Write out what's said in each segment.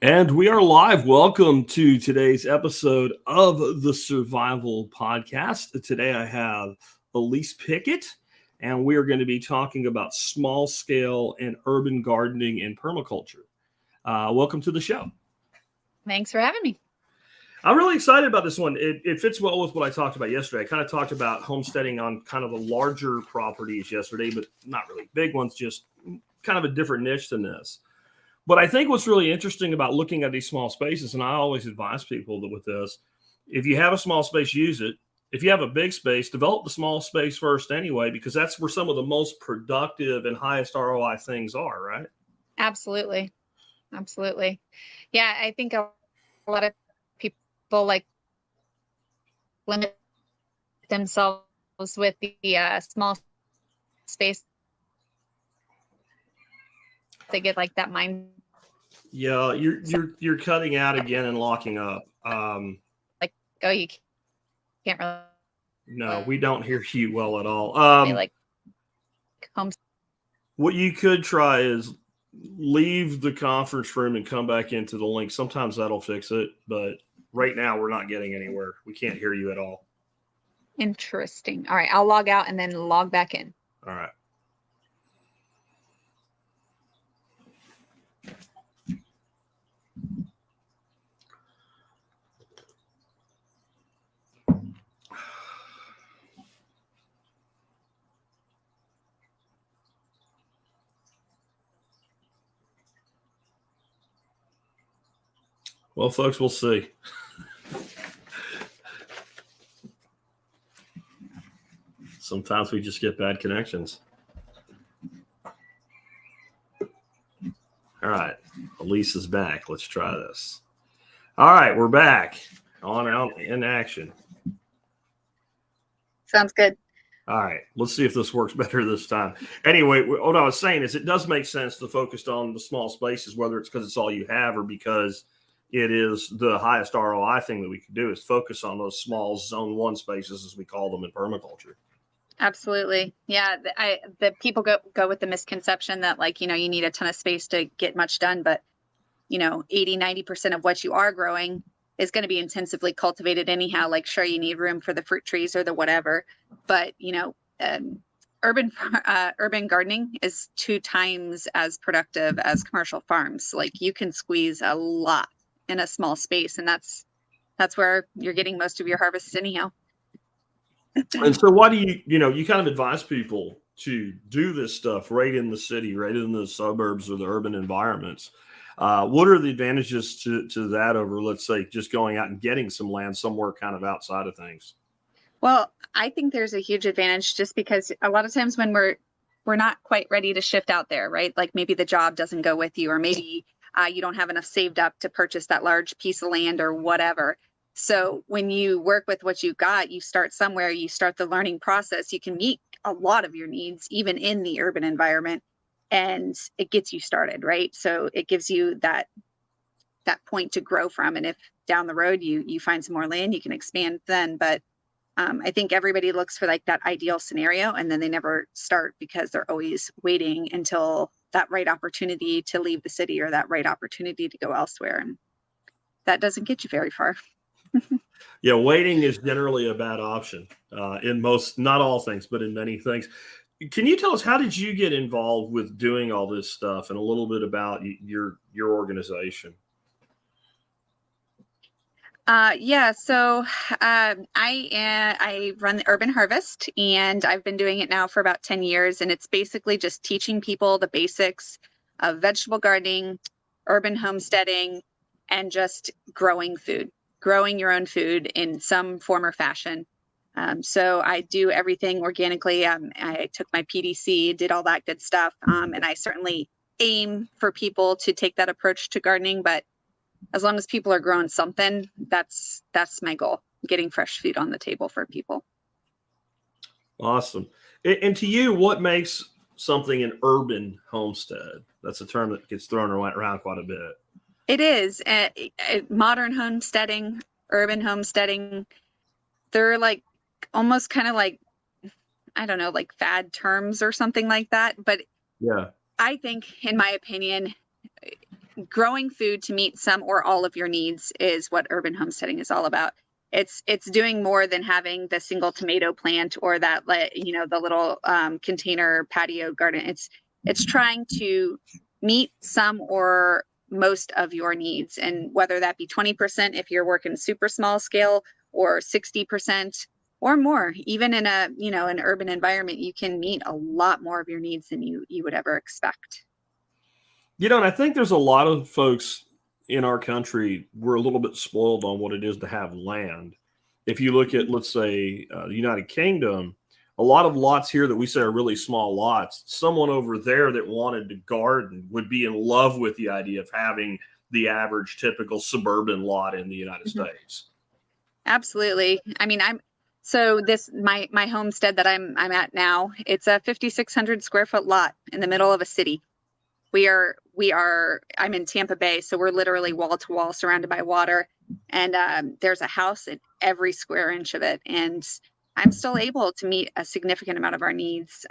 And we are live. Welcome to today's episode of the Survival Podcast. Today I have Elsie Pickett, and we are going to be talking about small scale and urban gardening and permaculture. Welcome to the show. Thanks for having me. I'm really excited about this one. It fits well with what I talked about yesterday. I kind of talked about homesteading on kind of the larger properties yesterday, but not really big ones, just kind of a different niche than this. But I think what's really interesting about looking at these small spaces, and I always advise people that with this, if you have a small space, use it. If you have a big space, develop the small space first anyway, because that's where some of the most productive and highest ROI things are, right? Absolutely. Absolutely. Yeah, I think a lot of people like limit themselves with the small space. They get like that mind. Yeah, you're cutting out again and locking up. Like, oh, you can't really. No, we don't hear you well at all. Like home. What you could try is leave the conference room and come back into the link. Sometimes that'll fix it, but right now we're not getting anywhere. We can't hear you at all. Interesting. All right, I'll log out and then log back in. All right. Well, folks, we'll see. Sometimes we just get bad connections. All right. Elise is back. Let's try this. All right. We're back on out in action. Sounds good. All right. Let's see if this works better this time. Anyway, what I was saying is it does make sense to focus on the small spaces, whether it's because it's all you have or because it is the highest ROI thing that we could do is focus on those small zone one spaces, as we call them in permaculture. Absolutely. Yeah. The people go with the misconception that you need a ton of space to get much done, but 80-90% of what you are growing is going to be intensively cultivated anyhow. Like, sure, you need room for the fruit trees or the whatever, but urban gardening is 2 times as productive as commercial farms. Like, you can squeeze a lot in a small space, and that's where you're getting most of your harvests anyhow. And so why do you kind of advise people to do this stuff right in the city, right in the suburbs or the urban environments? What are the advantages to that over, let's say, just going out and getting some land somewhere kind of outside of things? Well, I think there's a huge advantage just because a lot of times when we're not quite ready to shift out there, right? Like maybe the job doesn't go with you, or maybe you don't have enough saved up to purchase that large piece of land or whatever. So when you work with what you've got, you start somewhere, you start the learning process, you can meet a lot of your needs, even in the urban environment, and it gets you started, right? So it gives you that point to grow from. And if down the road you find some more land, you can expand then. But I think everybody looks for like that ideal scenario, and then they never start because they're always waiting until that right opportunity to leave the city or that right opportunity to go elsewhere. And that doesn't get you very far. Yeah, waiting is generally a bad option in most, not all things, but in many things. Can you tell us, how did you get involved with doing all this stuff, and a little bit about your organization? Yeah, so I run the Urban Harvest, and I've been doing it now for about 10 years. And it's basically just teaching people the basics of vegetable gardening, urban homesteading, and just growing your own food in some form or fashion. So I do everything organically. I took my PDC, did all that good stuff. And I certainly aim for people to take that approach to gardening, but as long as people are growing something, that's my goal, getting fresh food on the table for people. Awesome. And to you, what makes something an urban homestead? That's a term that gets thrown around quite a bit. It is. Modern homesteading, urban homesteading, they're like almost kind of like, I don't know, like fad terms or something like that. But yeah, I think, in my opinion, growing food to meet some or all of your needs is what urban homesteading is all about. It's doing more than having the single tomato plant or that, the little container patio garden. It's trying to meet some or most of your needs, and whether that be 20% if you're working super small scale, or 60% or more. Even in an urban environment, you can meet a lot more of your needs than you would ever expect. And I think there's a lot of folks in our country, we're a little bit spoiled on what it is to have land. If you look at, let's say, the United Kingdom, a lot of lots here that we say are really small lots, someone over there that wanted to garden would be in love with the idea of having the average typical suburban lot in the United States. Absolutely. I mean, my homestead that I'm at now, it's a 5,600 square foot lot in the middle of a city. I'm in Tampa Bay, so we're literally wall to wall surrounded by water, and there's a house in every square inch of it. And I'm still able to meet a significant amount of our needs,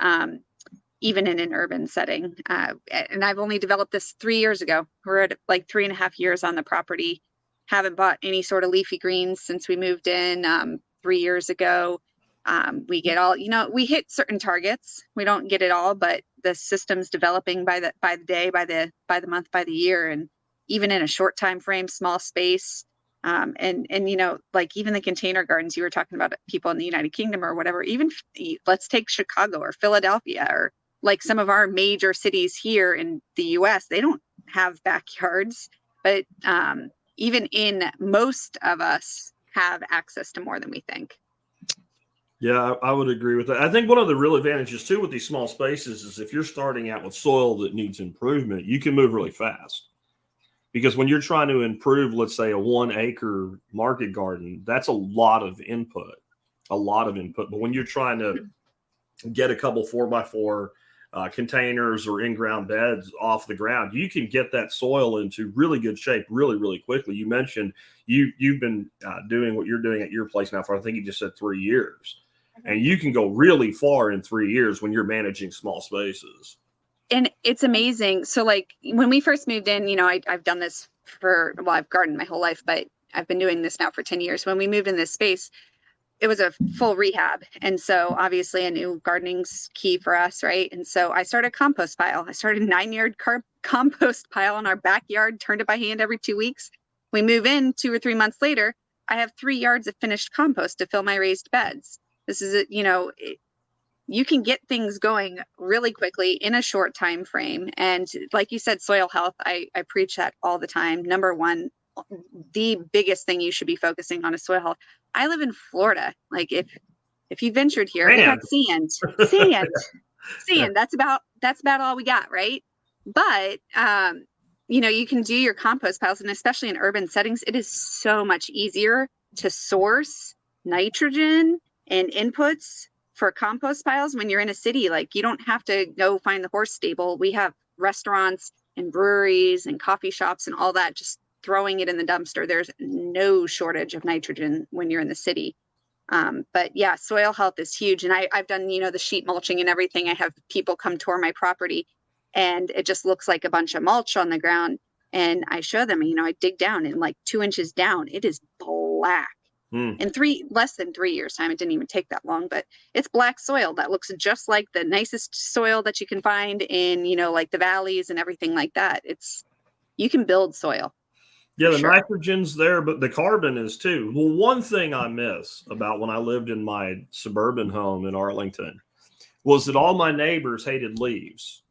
even in an urban setting. And I've only developed this 3 years ago. We're at like 3.5 years on the property. Haven't bought any sort of leafy greens since we moved in 3 years ago. We get all, we hit certain targets. We don't get it all, but the system's developing by the day, by the month, by the year, and even in a short time frame, small space. And like even the container gardens you were talking about, people in the United Kingdom or whatever, even let's take Chicago or Philadelphia, or like some of our major cities here in the US, they don't have backyards, but even in most of us have access to more than we think. Yeah, I would agree with that. I think one of the real advantages too with these small spaces is if you're starting out with soil that needs improvement, you can move really fast. Because when you're trying to improve, let's say, a 1 acre market garden, that's a lot of input. But when you're trying to get a couple 4x4 containers or in-ground beds off the ground, you can get that soil into really good shape really, really quickly. You mentioned you've been doing what you're doing at your place now for, I think you just said 3 years. And you can go really far in 3 years when you're managing small spaces. And it's amazing. So like when we first moved in, I've done this I've gardened my whole life, but I've been doing this now for 10 years. When we moved in this space, it was a full rehab. And so obviously I knew gardening's key for us, right? And so I started a compost pile. I started a 9-yard compost pile in our backyard, turned it by hand every 2 weeks. We move in 2 or 3 months later, I have 3 yards of finished compost to fill my raised beds. This is you can get things going really quickly in a short time frame. And like you said, soil health, I preach that all the time. Number one, the biggest thing you should be focusing on is soil health. I live in Florida. Like if you ventured here, we got sand. That's about all we got, right? But you can do your compost piles, and especially in urban settings, it is so much easier to source nitrogen and inputs for compost piles when you're in a city. Like you don't have to go find the horse stable. We have restaurants and breweries and coffee shops and all that, just throwing it in the dumpster. There's no shortage of nitrogen when you're in the city. But yeah, soil health is huge. And I've done, the sheet mulching and everything. I have people come tour my property and it just looks like a bunch of mulch on the ground. And I show them, I dig down, and like 2 inches down, it is black. In less than 3 years time. It didn't even take that long, but it's black soil that looks just like the nicest soil that you can find in, like the valleys and everything like that. You can build soil. Yeah, the nitrogen's there, but the carbon is too. Well, one thing I miss about when I lived in my suburban home in Arlington was that all my neighbors hated leaves.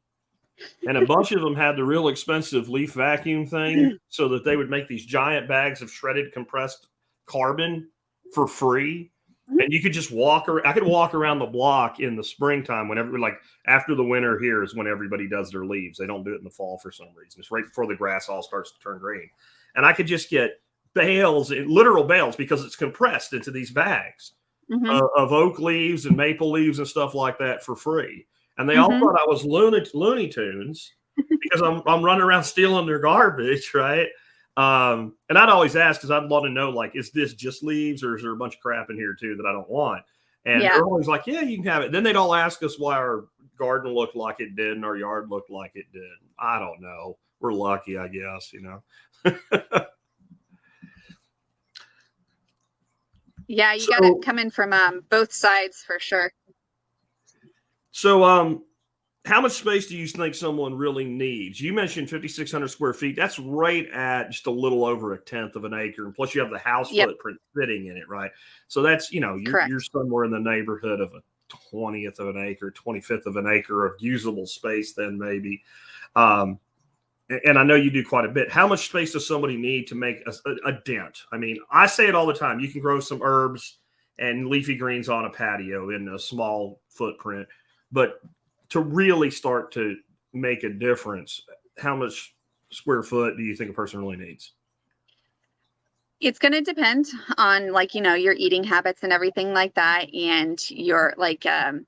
And a bunch of them had the real expensive leaf vacuum thing so that they would make these giant bags of shredded compressed carbon for free. And you could just I could walk around the block in the springtime whenever, like after the winter here is when everybody does their leaves. They don't do it in the fall for some reason. It's right before the grass all starts to turn green. And I could just get literal bales, because it's compressed into these bags of oak leaves and maple leaves and stuff like that for free. And they all thought I was Looney Tunes because I'm running around stealing their garbage, right? And I'd always ask, because I'd want to know, like, is this just leaves or is there a bunch of crap in here too that I don't want? And they're always like, yeah, you can have it. Then they'd all ask us why our garden looked like it did and our yard looked like it did. I don't know. we're lucky, I guess, you know. Yeah, you got it coming from both sides for sure. So, how much space do you think someone really needs? You mentioned 5,600 square feet. That's right at just a little over a tenth of an acre. And plus you have the house footprint fitting in it, right? So that's, you know, you're somewhere in the neighborhood of a 20th of an acre, 25th of an acre of usable space then maybe. And I know you do quite a bit. How much space does somebody need to make a dent? I mean, I say it all the time. You can grow some herbs and leafy greens on a patio in a small footprint, but to really start to make a difference, how much square foot do you think a person really needs? It's going to depend on, like, you know, your eating habits and everything like that. And your, like, I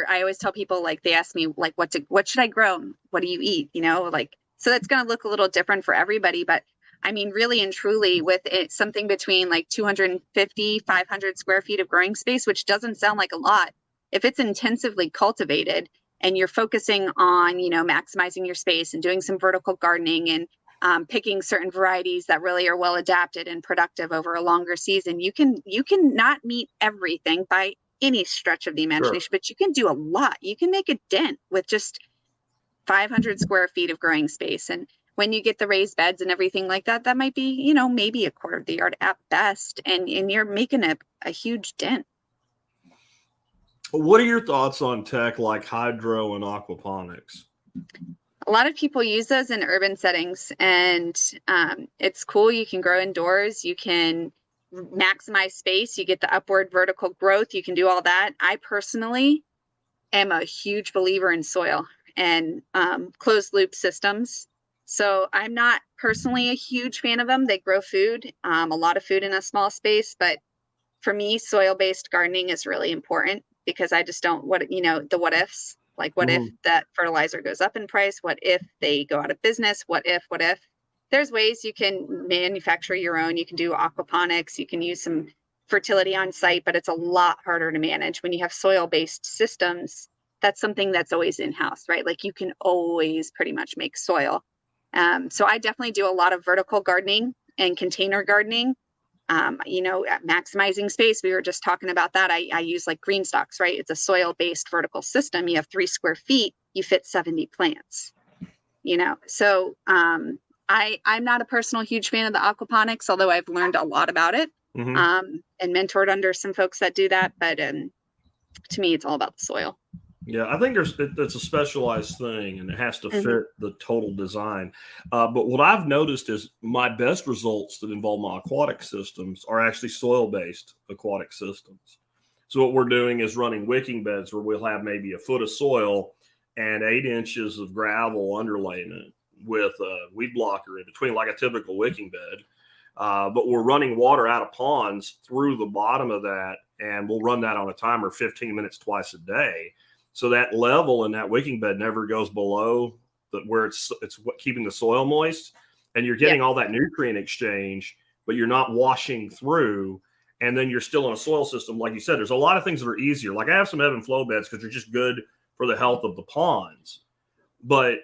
always tell people, like, they ask me, like, what should I grow? What do you eat? You know, like, so that's going to look a little different for everybody. But I mean, really and truly, with it, something between like 250, 500 square feet of growing space, which doesn't sound like a lot, if it's intensively cultivated and you're focusing on, you know, maximizing your space and doing some vertical gardening and picking certain varieties that really are well adapted and productive over a longer season, you can not meet everything by any stretch of the imagination, but you can do a lot. You can make a dent with just 500 square feet of growing space. And when you get the raised beds and everything like that, that might be, you know, maybe a quarter of the yard at best. And you're making a huge dent. What are your thoughts on tech like hydro and aquaponics? A lot of people use those in urban settings, and it's cool. You can grow indoors. You can maximize space. You get the upward vertical growth. You can do all that. I personally am a huge believer in soil and closed loop systems. So I'm not personally a huge fan of them. They grow food, a lot of food in a small space. But for me, soil-based gardening is really important because I just don't, the what ifs. Like, what if that fertilizer goes up in price? What if they go out of business? What if? There's ways you can manufacture your own. You can do aquaponics. You can use some fertility on site, but it's a lot harder to manage when you have soil-based systems. That's something that's always in-house, right? Like, you can always pretty much make soil. So I definitely do a lot of vertical gardening and container gardening. Maximizing space. We were just talking about that. I use like green stocks, right? It's a soil-based vertical system. You have 3 square feet, you fit 70 plants, So I'm not a personal huge fan of the aquaponics, although I've learned a lot about it and mentored under some folks that do that. But to me, it's all about the soil. Yeah, I think it's a specialized thing and it has to fit the total design. But what I've noticed is my best results that involve my aquatic systems are actually soil-based aquatic systems. So what we're doing is running wicking beds where we'll have maybe a foot of soil and 8 inches of gravel underlayment with a weed blocker in between, like a typical wicking bed. But we're running water out of ponds through the bottom of that, and we'll run that on a timer 15 minutes twice a day. So that level in that wicking bed never goes below where it's keeping the soil moist, and you're getting all that nutrient exchange, but you're not washing through. And then you're still in a soil system. Like you said, there's a lot of things that are easier. Like I have some ebb and flow beds because they're just good for the health of the ponds, but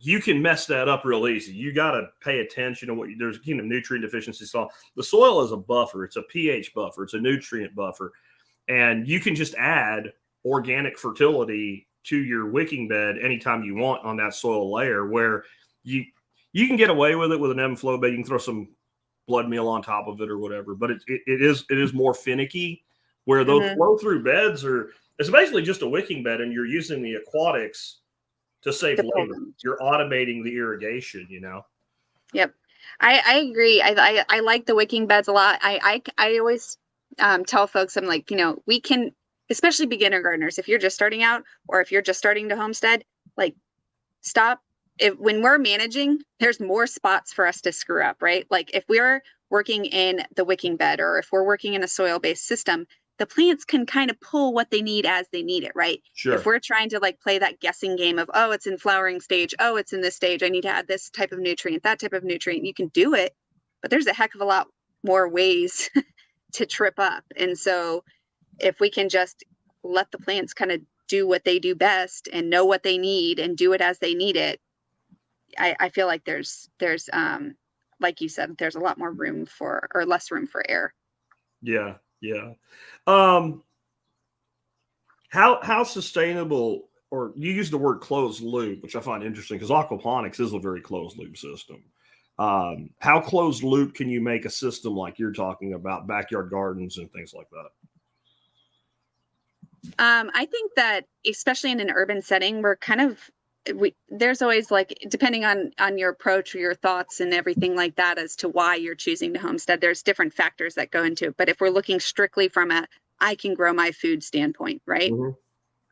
you can mess that up real easy. You got to pay attention to there's nutrient deficiency. So the soil is a buffer. It's a pH buffer. It's a nutrient buffer. And you can just add organic fertility to your wicking bed anytime you want on that soil layer, where you can get away with it with an ebb and flow bed. You can throw some blood meal on top of it or whatever, but it is more finicky, where those flow through beds it's basically just a wicking bed and you're using the aquatics to save labor. You're automating the irrigation, Yep. I agree. I like the wicking beds a lot. I always tell folks, I'm like, we can, especially beginner gardeners, if you're just starting out or if you're just starting to homestead, like, stop. When we're managing, there's more spots for us to screw up, right? Like, if we're working in the wicking bed or if we're working in a soil-based system, the plants can kind of pull what they need as they need it, right? Sure. If we're trying to like play that guessing game of, oh, it's in flowering stage, oh, it's in this stage, I need to add this type of nutrient, that type of nutrient, you can do it, but there's a heck of a lot more ways to trip up. And so if we can just let the plants kind of do what they do best and know what they need and do it as they need it, I feel like there's like you said, there's a lot more room for, or less room for error. Yeah. Yeah. How sustainable, or you use the word closed loop, which I find interesting because aquaponics is a very closed loop system. How closed loop can you make a system like you're talking about, backyard gardens and things like that? I think that especially in an urban setting, we're kind of, there's always, like, depending on your approach or your thoughts and everything like that as to why you're choosing to homestead, there's different factors that go into it. But if we're looking strictly from a I can grow my food standpoint, right? Mm-hmm.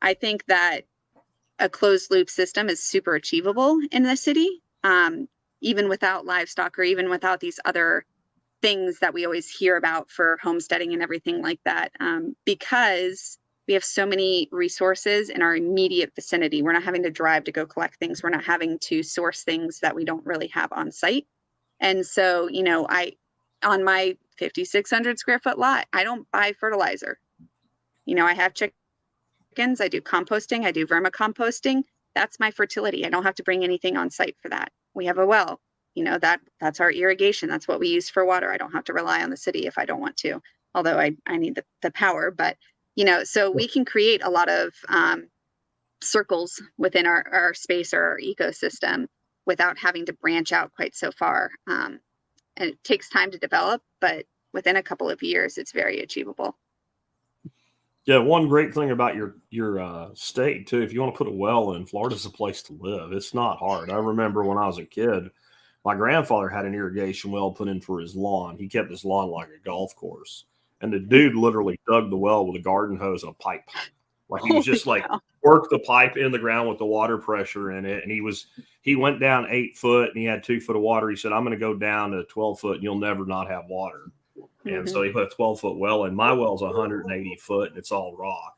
I think that a closed loop system is super achievable in the city, even without livestock or even without these other things that we always hear about for homesteading and everything like that, because we have so many resources in our immediate vicinity. We're not having to drive to go collect things. We're not having to source things that we don't really have on site. And so, on my 5,600 square foot lot, I don't buy fertilizer. I have chickens, I do composting, I do vermicomposting. That's my fertility. I don't have to bring anything on site for that. We have a well, that's our irrigation. That's what we use for water. I don't have to rely on the city if I don't want to, although I need the power. But, so we can create a lot of circles within our space or our ecosystem without having to branch out quite so far. And it takes time to develop, but within a couple of years, it's very achievable. Yeah, one great thing about your state too, if you want to put a well in, Florida's a place to live. It's not hard. I remember when I was a kid, my grandfather had an irrigation well put in for his lawn. He kept his lawn like a golf course, and the dude literally dug the well with a garden hose and a pipe. Like he was just like work the pipe in the ground with the water pressure in it, and he went down 8 foot and he had 2 foot of water. He said, "I'm going to go down to 12 foot and you'll never not have water." And so he put a 12-foot well in. My well's 180 foot and it's all rock.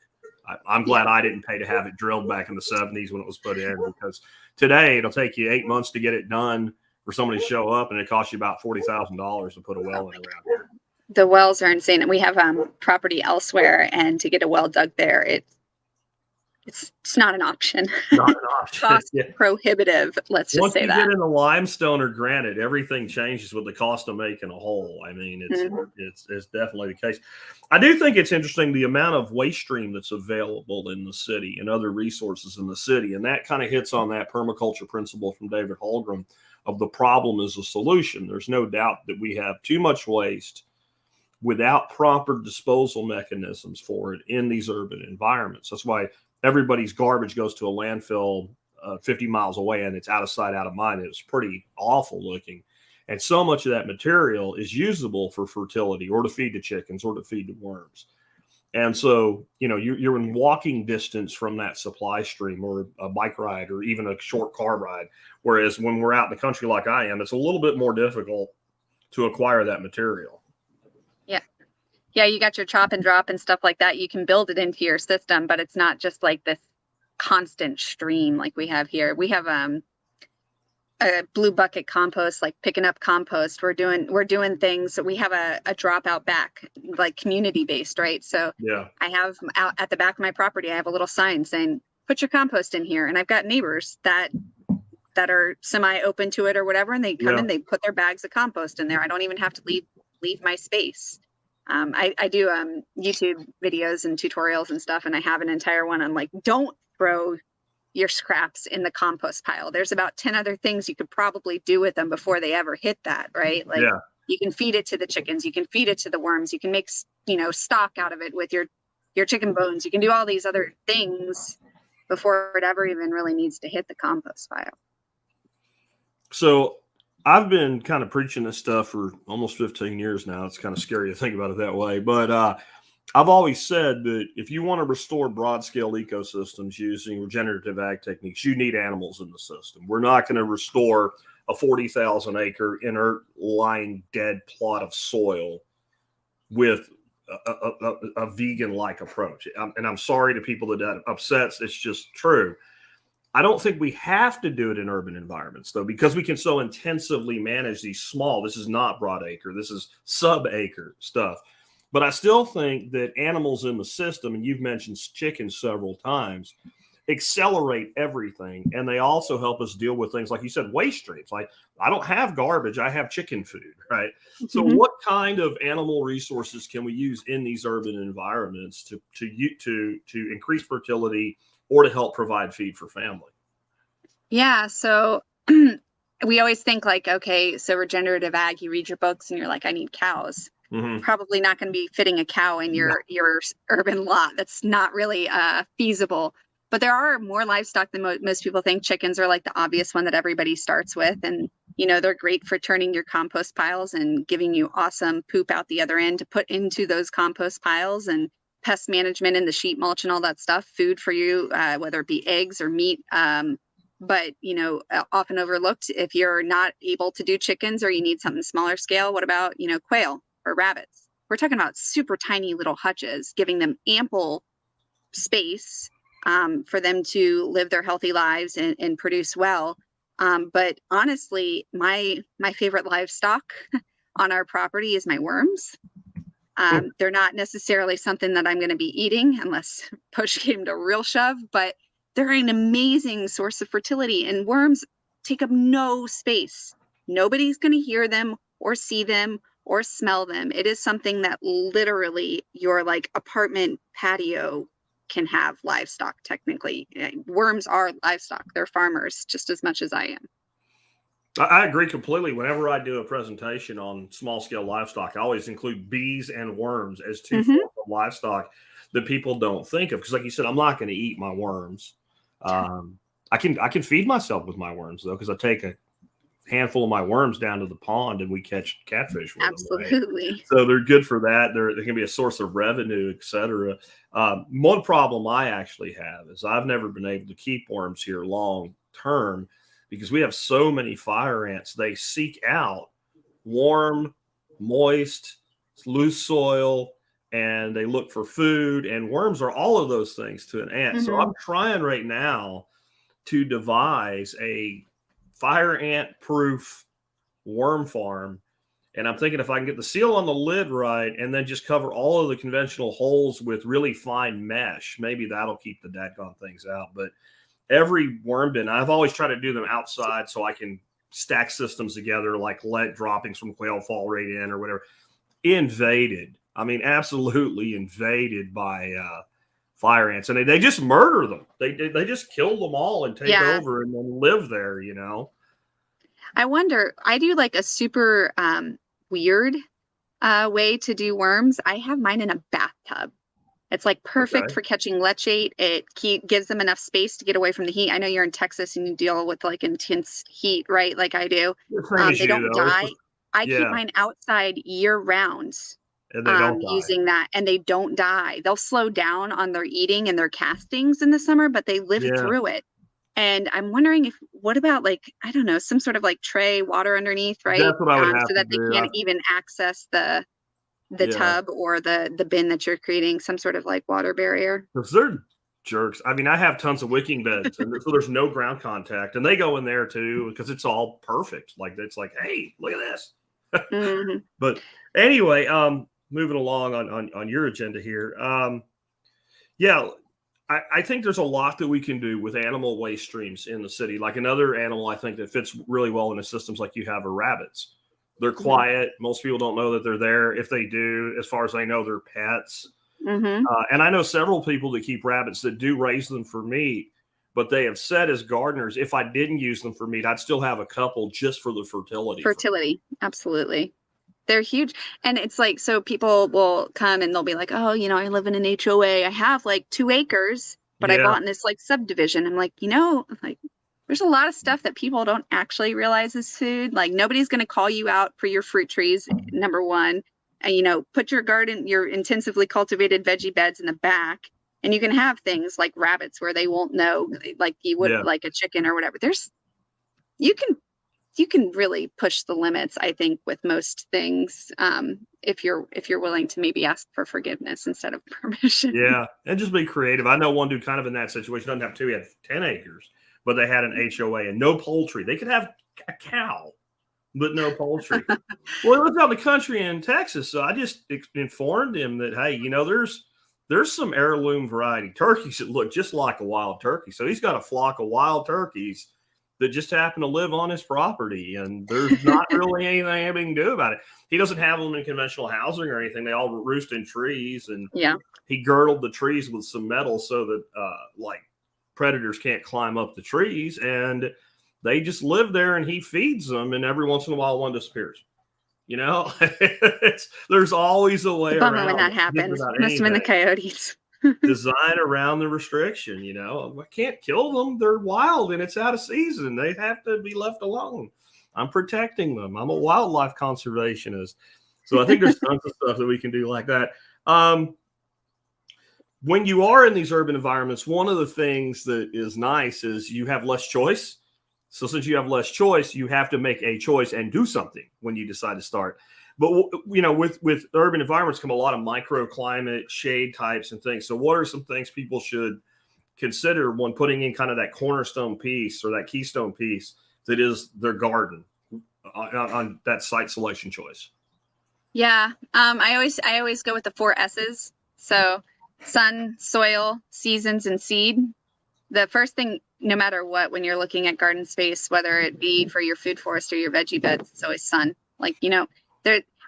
I'm glad I didn't pay to have it drilled back in the 70s when it was put in, because today it'll take you 8 months to get it done for somebody to show up, and it costs you about $40,000 to put a well in around here. The wells are insane. And we have property elsewhere, and to get a well dug there, it's not an option. Not an option. Cost prohibitive. Let's just say that. Once you get into limestone or granite, everything changes with the cost of making a hole. I mean, it's definitely the case. I do think it's interesting the amount of waste stream that's available in the city and other resources in the city, and that kind of hits on that permaculture principle from David Holmgren of the problem is a solution. There's no doubt that we have too much waste without proper disposal mechanisms for it in these urban environments. That's why everybody's garbage goes to a landfill 50 miles away, and it's out of sight, out of mind. It's pretty awful looking. And so much of that material is usable for fertility or to feed the chickens or to feed the worms. And so, you're in walking distance from that supply stream, or a bike ride, or even a short car ride. Whereas when we're out in the country like I am, it's a little bit more difficult to acquire that material. Yeah, you got your chop and drop and stuff like that. You can build it into your system, but it's not just like this constant stream like we have here. We have a blue bucket compost, like picking up compost. We're doing things. We have a dropout back, like community based, right? So yeah, I have out at the back of my property, I have a little sign saying, "Put your compost in here." And I've got neighbors that are semi open to it or whatever, and they come in, they put their bags of compost in there. I don't even have to leave my space. I do YouTube videos and tutorials and stuff, and I have an entire one on, like, don't throw your scraps in the compost pile. There's about 10 other things you could probably do with them before they ever hit that, right? Like, you can feed it to the chickens, you can feed it to the worms, you can make, stock out of it with your chicken bones. You can do all these other things before it ever even really needs to hit the compost pile. So I've been kind of preaching this stuff for almost 15 years now. It's kind of scary to think about it that way. But I've always said that if you want to restore broad-scale ecosystems using regenerative ag techniques, you need animals in the system. We're not going to restore a 40,000-acre inert, lying dead plot of soil with a vegan-like approach. And I'm sorry to people that upsets. It's just true. I don't think we have to do it in urban environments, though, because we can so intensively manage these small. This is not broad acre. This is sub-acre stuff. But I still think that animals in the system, and you've mentioned chickens several times, accelerate everything. And they also help us deal with things like you said, waste streams. Like I don't have garbage, I have chicken food, right? So what kind of animal resources can we use in these urban environments to increase fertility or to help provide feed for family? Yeah. So we always think like, okay, so regenerative ag, you read your books and you're like, I need cows. Probably not going to be fitting a cow in your urban lot. That's not really feasible. But there are more livestock than most people think. Chickens are like the obvious one that everybody starts with. And, you know, they're great for turning your compost piles and giving you awesome poop out the other end to put into those compost piles, and pest management and the sheet mulch and all that stuff, food for you, whether it be eggs or meat. But, you know, often overlooked, if you're not able to do chickens or you need something smaller scale, what about, you know, quail or rabbits? We're talking about super tiny little hutches, giving them ample space for them to live their healthy lives and produce well. But honestly, my favorite livestock on our property is my worms. They're not necessarily something that I'm going to be eating unless push came to real shove, but they're an amazing source of fertility, and worms take up no space. Nobody's going to hear them or see them or smell them. It is something that literally your like apartment patio can have livestock. Technically, worms are livestock. They're farmers just as much as I am. I agree completely. Whenever I do a presentation on small scale livestock, I always include bees and worms as two forms of livestock that people don't think of. Because like you said, I'm not going to eat my worms. I can feed myself with my worms though, because I take a handful of my worms down to the pond and we catch catfish with Absolutely. them, right? So they're good for that. They can be a source of revenue, etc. One problem I actually have is I've never been able to keep worms here long term because we have so many fire ants. They seek out warm, moist, loose soil, and they look for food, and worms are all of those things to an ant. So I'm trying right now to devise a fire ant proof worm farm. And I'm thinking if I can get the seal on the lid right and then just cover all of the conventional holes with really fine mesh, maybe that'll keep the dadgone things out. But every worm bin, I've always tried to do them outside so I can stack systems together, like let droppings from quail fall right in or whatever. Invaded. I mean, absolutely invaded by fire ants, and they just murder them. They just kill them all and take over and then live there, you know. I wonder, I do like a super weird way to do worms. I have mine in a bathtub. It's like perfect for catching leachate. It gives them enough space to get away from the heat. I know you're in Texas and you deal with like intense heat, right? Like I do. They don't die. I keep mine outside year round. And they don't die. Using that, and they don't die. They'll slow down on their eating and their castings in the summer, but they live through it. And I'm wondering what about like, I don't know, some sort of like tray, water underneath, right? That's what I would have so that to do. They can't even access the tub or the bin that you're creating, some sort of like water barrier. Because they're jerks. I mean, I have tons of wicking beds, and so there's no ground contact, and they go in there too because it's all perfect. Like it's like, hey, look at this. But anyway, moving along on your agenda here. I think there's a lot that we can do with animal waste streams in the city. Like another animal I think that fits really well in the systems like you have are rabbits. They're quiet. Most people don't know that they're there. If they do, as far as I know, they're pets. And I know several people that keep rabbits that do raise them for meat, but they have said as gardeners, if I didn't use them for meat, I'd still have a couple just for the fertility. Absolutely. They're huge. And it's like, so people will come and they'll be like, oh, you know, I live in an HOA. I have like 2 acres, but I bought in this like subdivision. I'm like, you know, like there's a lot of stuff that people don't actually realize is food. Like nobody's going to call you out for your fruit trees, number one. And, you know, put your garden, your intensively cultivated veggie beds in the back, and you can have things like rabbits where they won't know, like you would like a chicken or whatever. You can really push the limits, I think, with most things, if you're willing to maybe ask for forgiveness instead of permission. Yeah, and just be creative. I know one dude kind of in that situation, doesn't have 2, he had 10 acres, but they had an HOA and no poultry. They could have a cow, but no poultry. Well, he lives out in the country in Texas, so I just informed him that, hey, you know, there's there's some heirloom variety turkeys that look just like a wild turkey. So he's got a flock of wild turkeys that just happen to live on his property, and there's not really anything he can do about it. He doesn't have them in conventional housing or anything. They all roost in trees, and he girdled the trees with some metal so that like predators can't climb up the trees, and they just live there, and he feeds them, and every once in a while one disappears. You know, there's always a way around when that happens. Must have been the coyotes. Design around the restriction. You know, I can't kill them. They're wild and it's out of season. They have to be left alone. I'm protecting them. I'm a wildlife conservationist. So I think there's tons of stuff that we can do like that. When you are in these urban environments, one of the things that is nice is you have less choice. So since you have less choice, you have to make a choice and do something when you decide to start. But, you know, with urban environments come a lot of microclimate, shade types and things. So what are some things people should consider when putting in kind of that cornerstone piece or that keystone piece that is their garden on that site selection choice? Yeah. I always go with the 4 S's. So sun, soil, seasons, and seed. The first thing, no matter what, when you're looking at garden space, whether it be for your food forest or your veggie beds, it's always sun. Like, you know,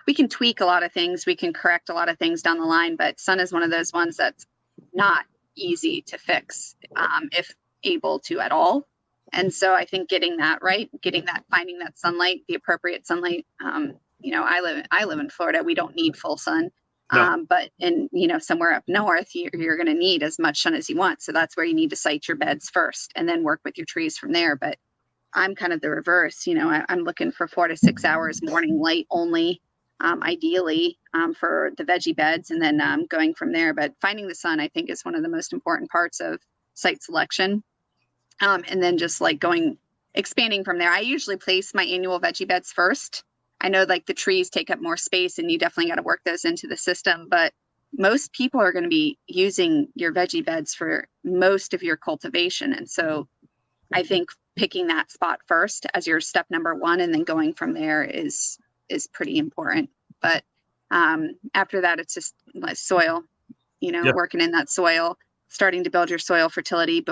we can tweak a lot of things. We can correct a lot of things down the line, but sun is one of those ones that's not easy to fix, if able to at all. And so I think getting that right, finding that sunlight, the appropriate sunlight. You know, I live in Florida. We don't need full sun. No. But in, you know, somewhere up north, you're going to need as much sun as you want. So that's where you need to site your beds first and then work with your trees from there. But I'm kind of the reverse. You know, I'm looking for 4 to 6 hours morning light only, ideally, for the veggie beds, and then going from there. But finding the sun, I think, is one of the most important parts of site selection. And then just like expanding from there. I usually place my annual veggie beds first. I know like the trees take up more space and you definitely got to work those into the system, but most people are going to be using your veggie beds for most of your cultivation. And so I think picking that spot first as your step number 1 and then going from there is pretty important. But after that, it's just like soil, you know, working in that soil, starting to build your soil fertility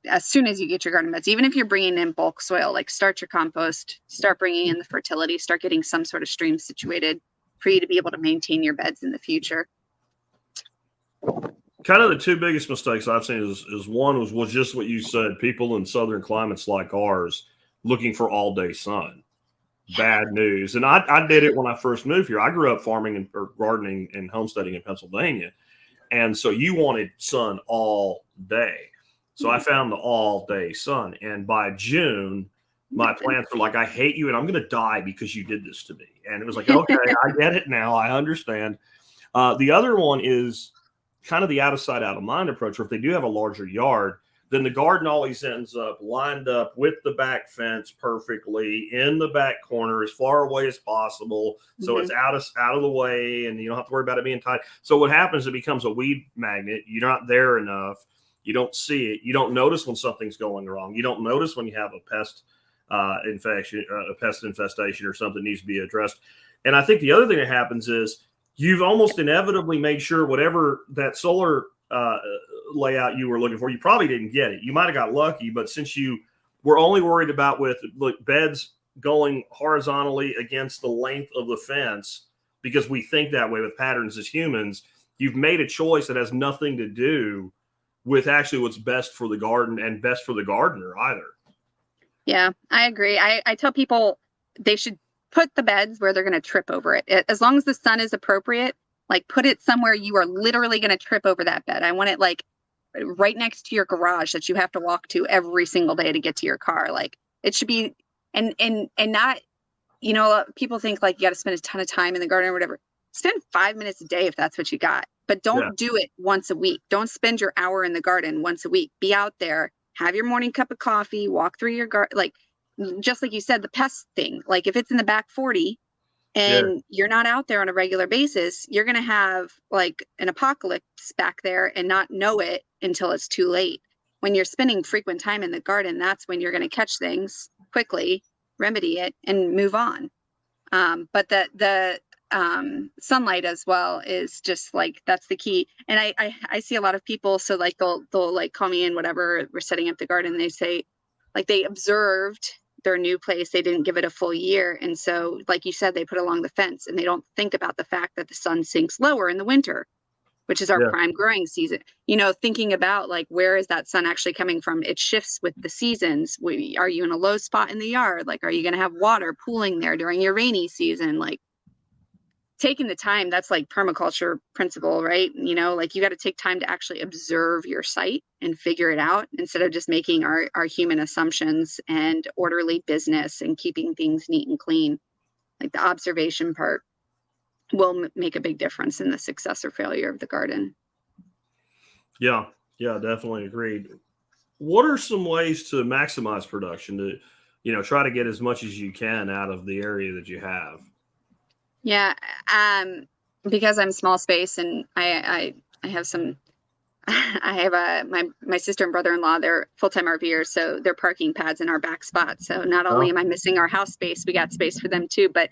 as soon as you get your garden beds. Even if you're bringing in bulk soil, like start your compost, start bringing in the fertility, start getting some sort of stream situated for you to be able to maintain your beds in the future. Kind of the 2 biggest mistakes I've seen is one was just what you said, people in southern climates like ours looking for all day sun. Bad news. And I did it when I first moved here. I grew up farming or gardening and homesteading in Pennsylvania. And so you wanted sun all day. So I found the all day sun. And by June, my plants were like, I hate you and I'm going to die because you did this to me. And it was like, okay, I get it now. I understand. The other one is kind of the out of sight, out of mind approach, where if they do have a larger yard, then the garden always ends up lined up with the back fence perfectly in the back corner as far away as possible. So it's out of the way and you don't have to worry about it being tight. So what happens, it becomes a weed magnet. You're not there enough. You don't see it. You don't notice when something's going wrong. You don't notice when you have a pest infection, a pest infestation or something needs to be addressed. And I think the other thing that happens is you've almost inevitably made sure whatever that solar layout you were looking for, you probably didn't get it. You might have got lucky, but since you were only worried about with beds going horizontally against the length of the fence, because we think that way with patterns as humans, you've made a choice that has nothing to do with actually what's best for the garden and best for the gardener either. Yeah, I agree. I tell people they should put the beds where they're going to trip over it. As long as the sun is appropriate, like put it somewhere you are literally going to trip over that bed. I want it like right next to your garage that you have to walk to every single day to get to your car. Like it should be, and not, you know, people think like you got to spend a ton of time in the garden or whatever. Spend 5 minutes a day if that's what you got. But don't do it once a week. Don't spend your hour in the garden once a week. Be out there, have your morning cup of coffee, walk through your garden. Like, just like you said, the pest thing. Like if it's in the back 40 and you're not out there on a regular basis, you're going to have like an apocalypse back there and not know it until it's too late. When you're spending frequent time in the garden, that's when you're going to catch things quickly, remedy it, and move on. But the sunlight as well is just like, that's the key. And I see a lot of people, so like they'll like call me in, whatever, we're setting up the garden, they say like they observed their new place, they didn't give it a full year, and so like you said, they put along the fence and they don't think about the fact that the sun sinks lower in the winter, which is our Yeah. prime growing season. Thinking about like, where is that sun actually coming from? It shifts with the seasons. Are you in a low spot in the yard? Like, are you going to have water pooling there during your rainy season? Like, taking the time, that's like permaculture principle, right? Like you got to take time to actually observe your site and figure it out, instead of just making our human assumptions and orderly business and keeping things neat and clean. Like, the observation part will make a big difference in the success or failure of the garden. Yeah, definitely agreed. What are some ways to maximize production to, try to get as much as you can out of the area that you have? Yeah, because I'm small space, and I have some, I have my sister and brother-in-law, they're full-time RVers, so they're parking pads in our back spot. So not only am I missing our house space, we got space for them too, but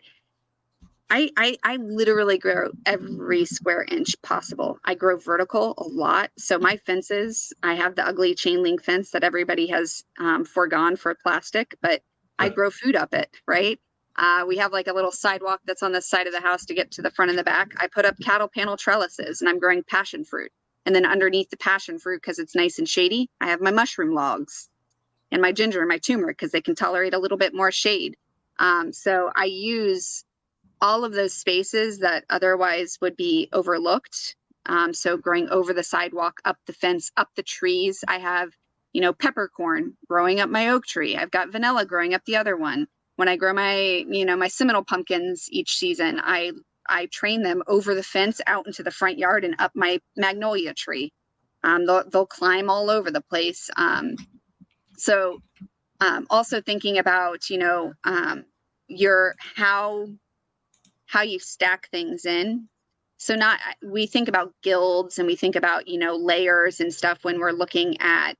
I literally grow every square inch possible. I grow vertical a lot. So my fences, I have the ugly chain link fence that everybody has foregone for plastic, but I grow food up it, right? We have like a little sidewalk that's on the side of the house to get to the front and the back. I put up cattle panel trellises, and I'm growing passion fruit. And then underneath the passion fruit, because it's nice and shady, I have my mushroom logs and my ginger and my turmeric, because they can tolerate a little bit more shade. So I use all of those spaces that otherwise would be overlooked. So growing over the sidewalk, up the fence, up the trees. I have, peppercorn growing up my oak tree. I've got vanilla growing up the other one. When I grow my, my Seminole pumpkins each season, I train them over the fence out into the front yard and up my magnolia tree. They'll climb all over the place. So also thinking about, how you stack things in. So we think about guilds, and we think about, layers and stuff when we're looking at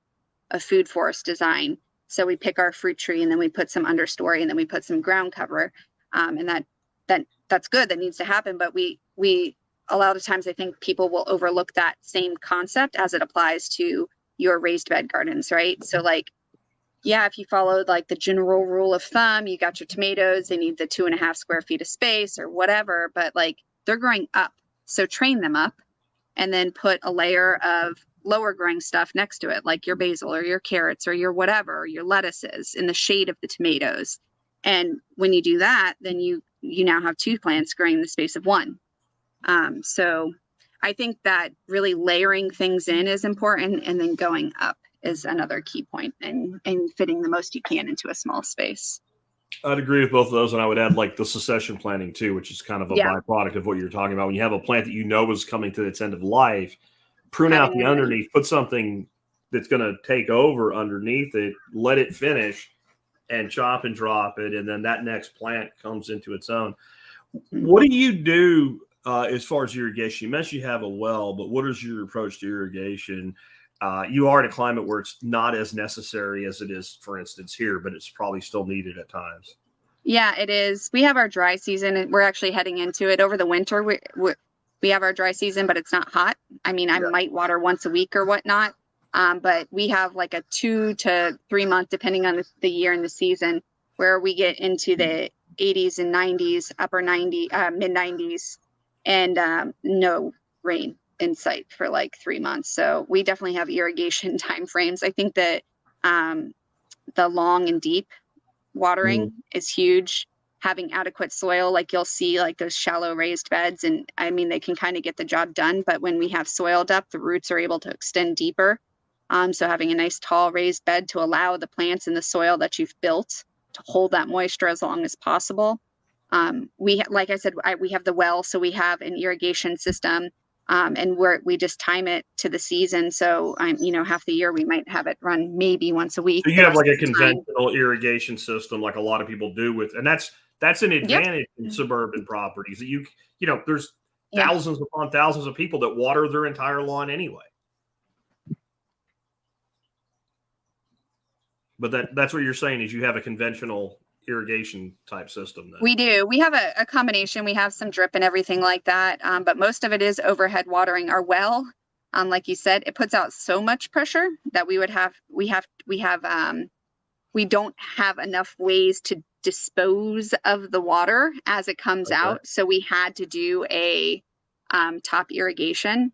a food forest design. So we pick our fruit tree, and then we put some understory, and then we put some ground cover. And that's good. That needs to happen. But we a lot of times, I think people will overlook that same concept as it applies to your raised bed gardens, right? So like, yeah, if you followed like the general rule of thumb, you got your tomatoes, they need the 2.5 square feet of space or whatever, but like, they're growing up. So train them up, and then put a layer of lower growing stuff next to it, like your basil or your carrots or your whatever, or your lettuces in the shade of the tomatoes. And when you do that, then you now have 2 plants growing in the space of 1. So I think that really layering things in is important, and then going up is another key point, and fitting the most you can into a small space. I'd agree with both of those, and I would add like the succession planting too, which is kind of a byproduct of what you're talking about. When you have a plant that is coming to its end of life, prune out the underneath, put something that's going to take over underneath it, let it finish, and chop and drop it, and then that next plant comes into its own. What do you do as far as irrigation? You mentioned you have a well, but what is your approach to irrigation? You are in a climate where it's not as necessary as it is, for instance, here, but it's probably still needed at times. Yeah, it is. We have our dry season, and we're actually heading into it over the winter. We have our dry season, but it's not hot. I mean, I might water once a week or whatnot. But we have like a 2 to 3 month, depending on the year and the season, where we get into the 80s and 90s, upper 90, mid 90s, and no rain in sight for like 3 months. So we definitely have irrigation timeframes. I think that the long and deep watering is huge. Having adequate soil, like you'll see like those shallow raised beds, and I mean, they can kind of get the job done, but when we have soil depth, the roots are able to extend deeper. So having a nice tall raised bed to allow the plants in the soil that you've built to hold that moisture as long as possible. Like I said, we have the well, so we have an irrigation system, and we just time it to the season. So half the year we might have it run maybe once a week. So you have like a conventional irrigation system, like a lot of people do and that's an advantage in suburban properties that there's thousands upon thousands of people that water their entire lawn anyway. But that's what you're saying is you have a conventional irrigation type system then? We do. We have a combination. We have some drip and everything like that, but most of it is overhead watering. Our well, like you said, it puts out so much pressure that we don't have enough ways to dispose of the water as it comes out. So we had to do a top irrigation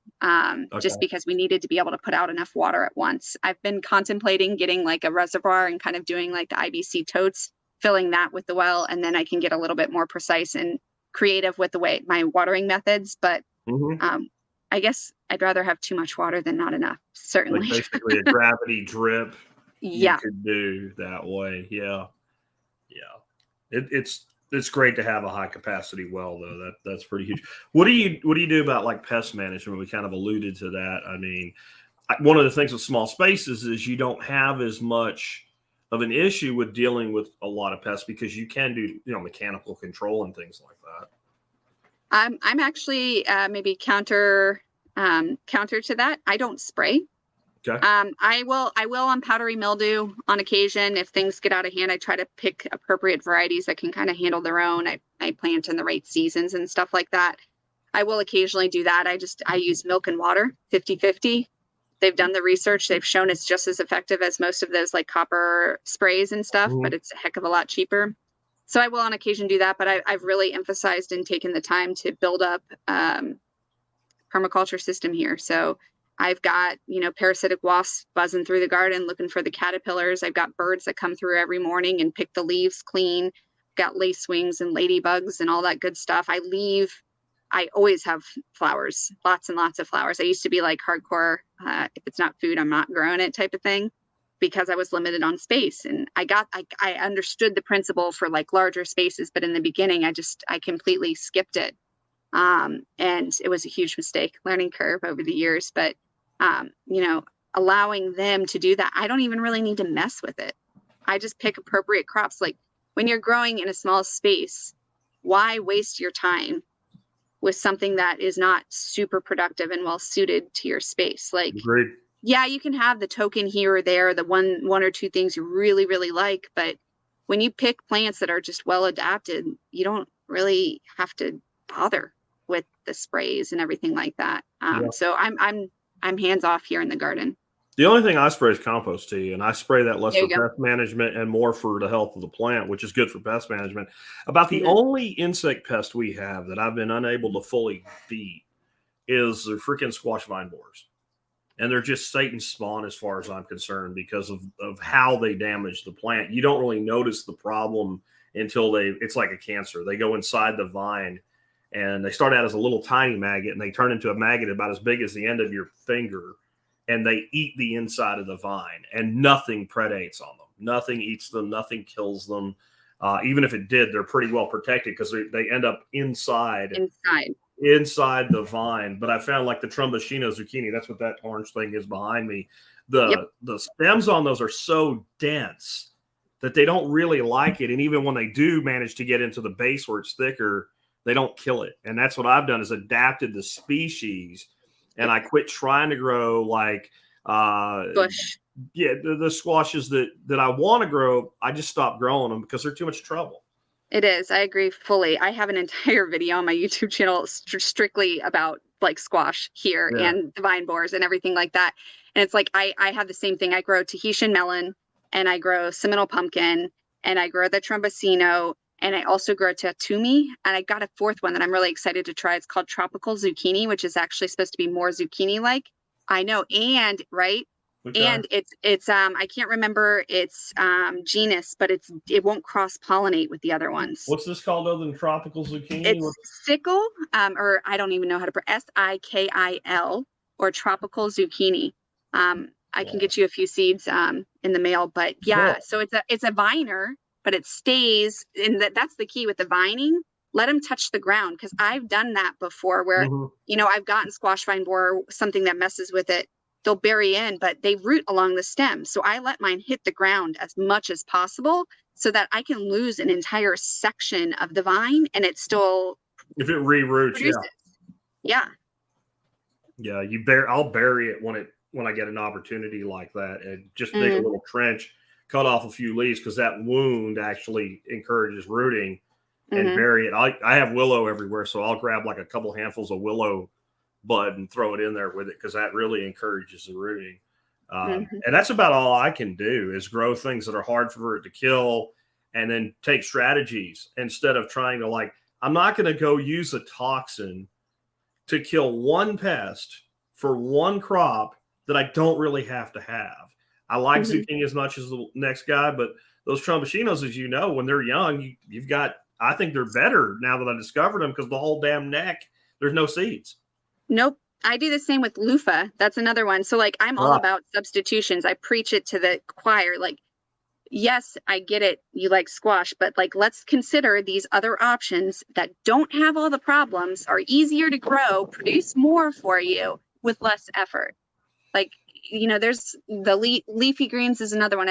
just because we needed to be able to put out enough water at once. I've been contemplating getting like a reservoir and kind of doing like the IBC totes, filling that with the well, and then I can get a little bit more precise and creative with the way my watering methods. But I guess I'd rather have too much water than not enough, certainly. Like basically a gravity drip you could do that way. Yeah. It's great to have a high capacity well though. That's pretty huge. What do you do about like pest management? We kind of alluded to that. I mean, one of the things with small spaces is you don't have as much of an issue with dealing with a lot of pests because you can do, mechanical control and things like that. I'm actually maybe counter to that. I don't spray. Okay. I will on powdery mildew on occasion. If things get out of hand, I try to pick appropriate varieties that can kind of handle their own. I plant in the right seasons and stuff like that. I will occasionally do that. I use milk and water 50-50. They've done the research. They've shown it's just as effective as most of those like copper sprays and stuff, but it's a heck of a lot cheaper. So I will on occasion do that, but I've really emphasized and taken the time to build up permaculture system here. So I've got, parasitic wasps buzzing through the garden looking for the caterpillars. I've got birds that come through every morning and pick the leaves clean. Got lacewings and ladybugs and all that good stuff. I always have flowers, lots and lots of flowers. I used to be like hardcore, if it's not food, I'm not growing it type of thing, because I was limited on space. And I understood the principle for like larger spaces, but in the beginning, I completely skipped it. And it was a huge mistake, learning curve over the years, but, allowing them to do that, I don't even really need to mess with it. I just pick appropriate crops. Like when you're growing in a small space, why waste your time with something that is not super productive and well suited to your space? Like, Agreed. Yeah, you can have the token here or there, the one or two things you really, really like, but when you pick plants that are just well adapted, you don't really have to bother with the sprays and everything like that. So I'm hands off here in the garden. The only thing I spray is compost tea, and I spray that less for go. pest management and more for the health of the plant, which is good for pest management. About the only insect pest we have that I've been unable to fully beat is the freaking squash vine borers. And they're just Satan's spawn as far as I'm concerned because of how they damage the plant. You don't really notice the problem until it's like a cancer. They go inside the vine and they start out as a little tiny maggot and they turn into a maggot about as big as the end of your finger. And they eat the inside of the vine and nothing predates on them. Nothing eats them. Nothing kills them. Even if it did, they're pretty well protected because they end up inside the vine. But I found like the Tromboncino zucchini, that's what that orange thing is behind me. The stems on those are so dense that they don't really like it. And even when they do manage to get into the base where it's thicker, they don't kill it. And that's what I've done is adapted the species. And I quit trying to grow like bush. Yeah, the squashes that I want to grow. I just stopped growing them because they're too much trouble. It is. I agree fully. I have an entire video on my YouTube channel strictly about like squash here and the vine borers and everything like that. And it's like I have the same thing. I grow Tahitian melon and I grow Seminole pumpkin and I grow the Tromboncino. And I also grow tatumi, and I got a fourth one that I'm really excited to try. It's called tropical zucchini, which is actually supposed to be more zucchini-like. I know, and and it's I can't remember its genus, but it won't cross-pollinate with the other ones. What's this called other than tropical zucchini? It's sickle, or I don't even know how to pronounce SIKIL, or tropical zucchini. I can get you a few seeds in the mail, but so it's a viner. But it stays, and that's the key with the vining. Let them touch the ground, because I've done that before where, I've gotten squash vine borer, something that messes with it. They'll bury in, but they root along the stem. So I let mine hit the ground as much as possible so that I can lose an entire section of the vine and it still. If it re-roots, Yeah. I'll bury it when I get an opportunity like that and just dig a little trench cut off a few leaves because that wound actually encourages rooting and Mhm. bury it. I have willow everywhere, so I'll grab like a couple handfuls of willow bud and throw it in there with it because that really encourages the rooting. Mhm. And that's about all I can do is grow things that are hard for it to kill and then take strategies instead of trying to like, I'm not going to go use a toxin to kill one pest for one crop that I don't really have to have. I like Mhm. zucchini as much as the next guy, but those tromboncinos, as you know, when they're young, you've got, I think they're better now that I discovered them because the whole damn neck, there's no seeds. Nope. I do the same with loofah. That's another one. So like I'm all Right. about substitutions. I preach it to the choir. Like, yes, I get it. You like squash, but like let's consider these other options that don't have all the problems, are easier to grow, produce more for you with less effort. Like, there's the leafy greens is another one.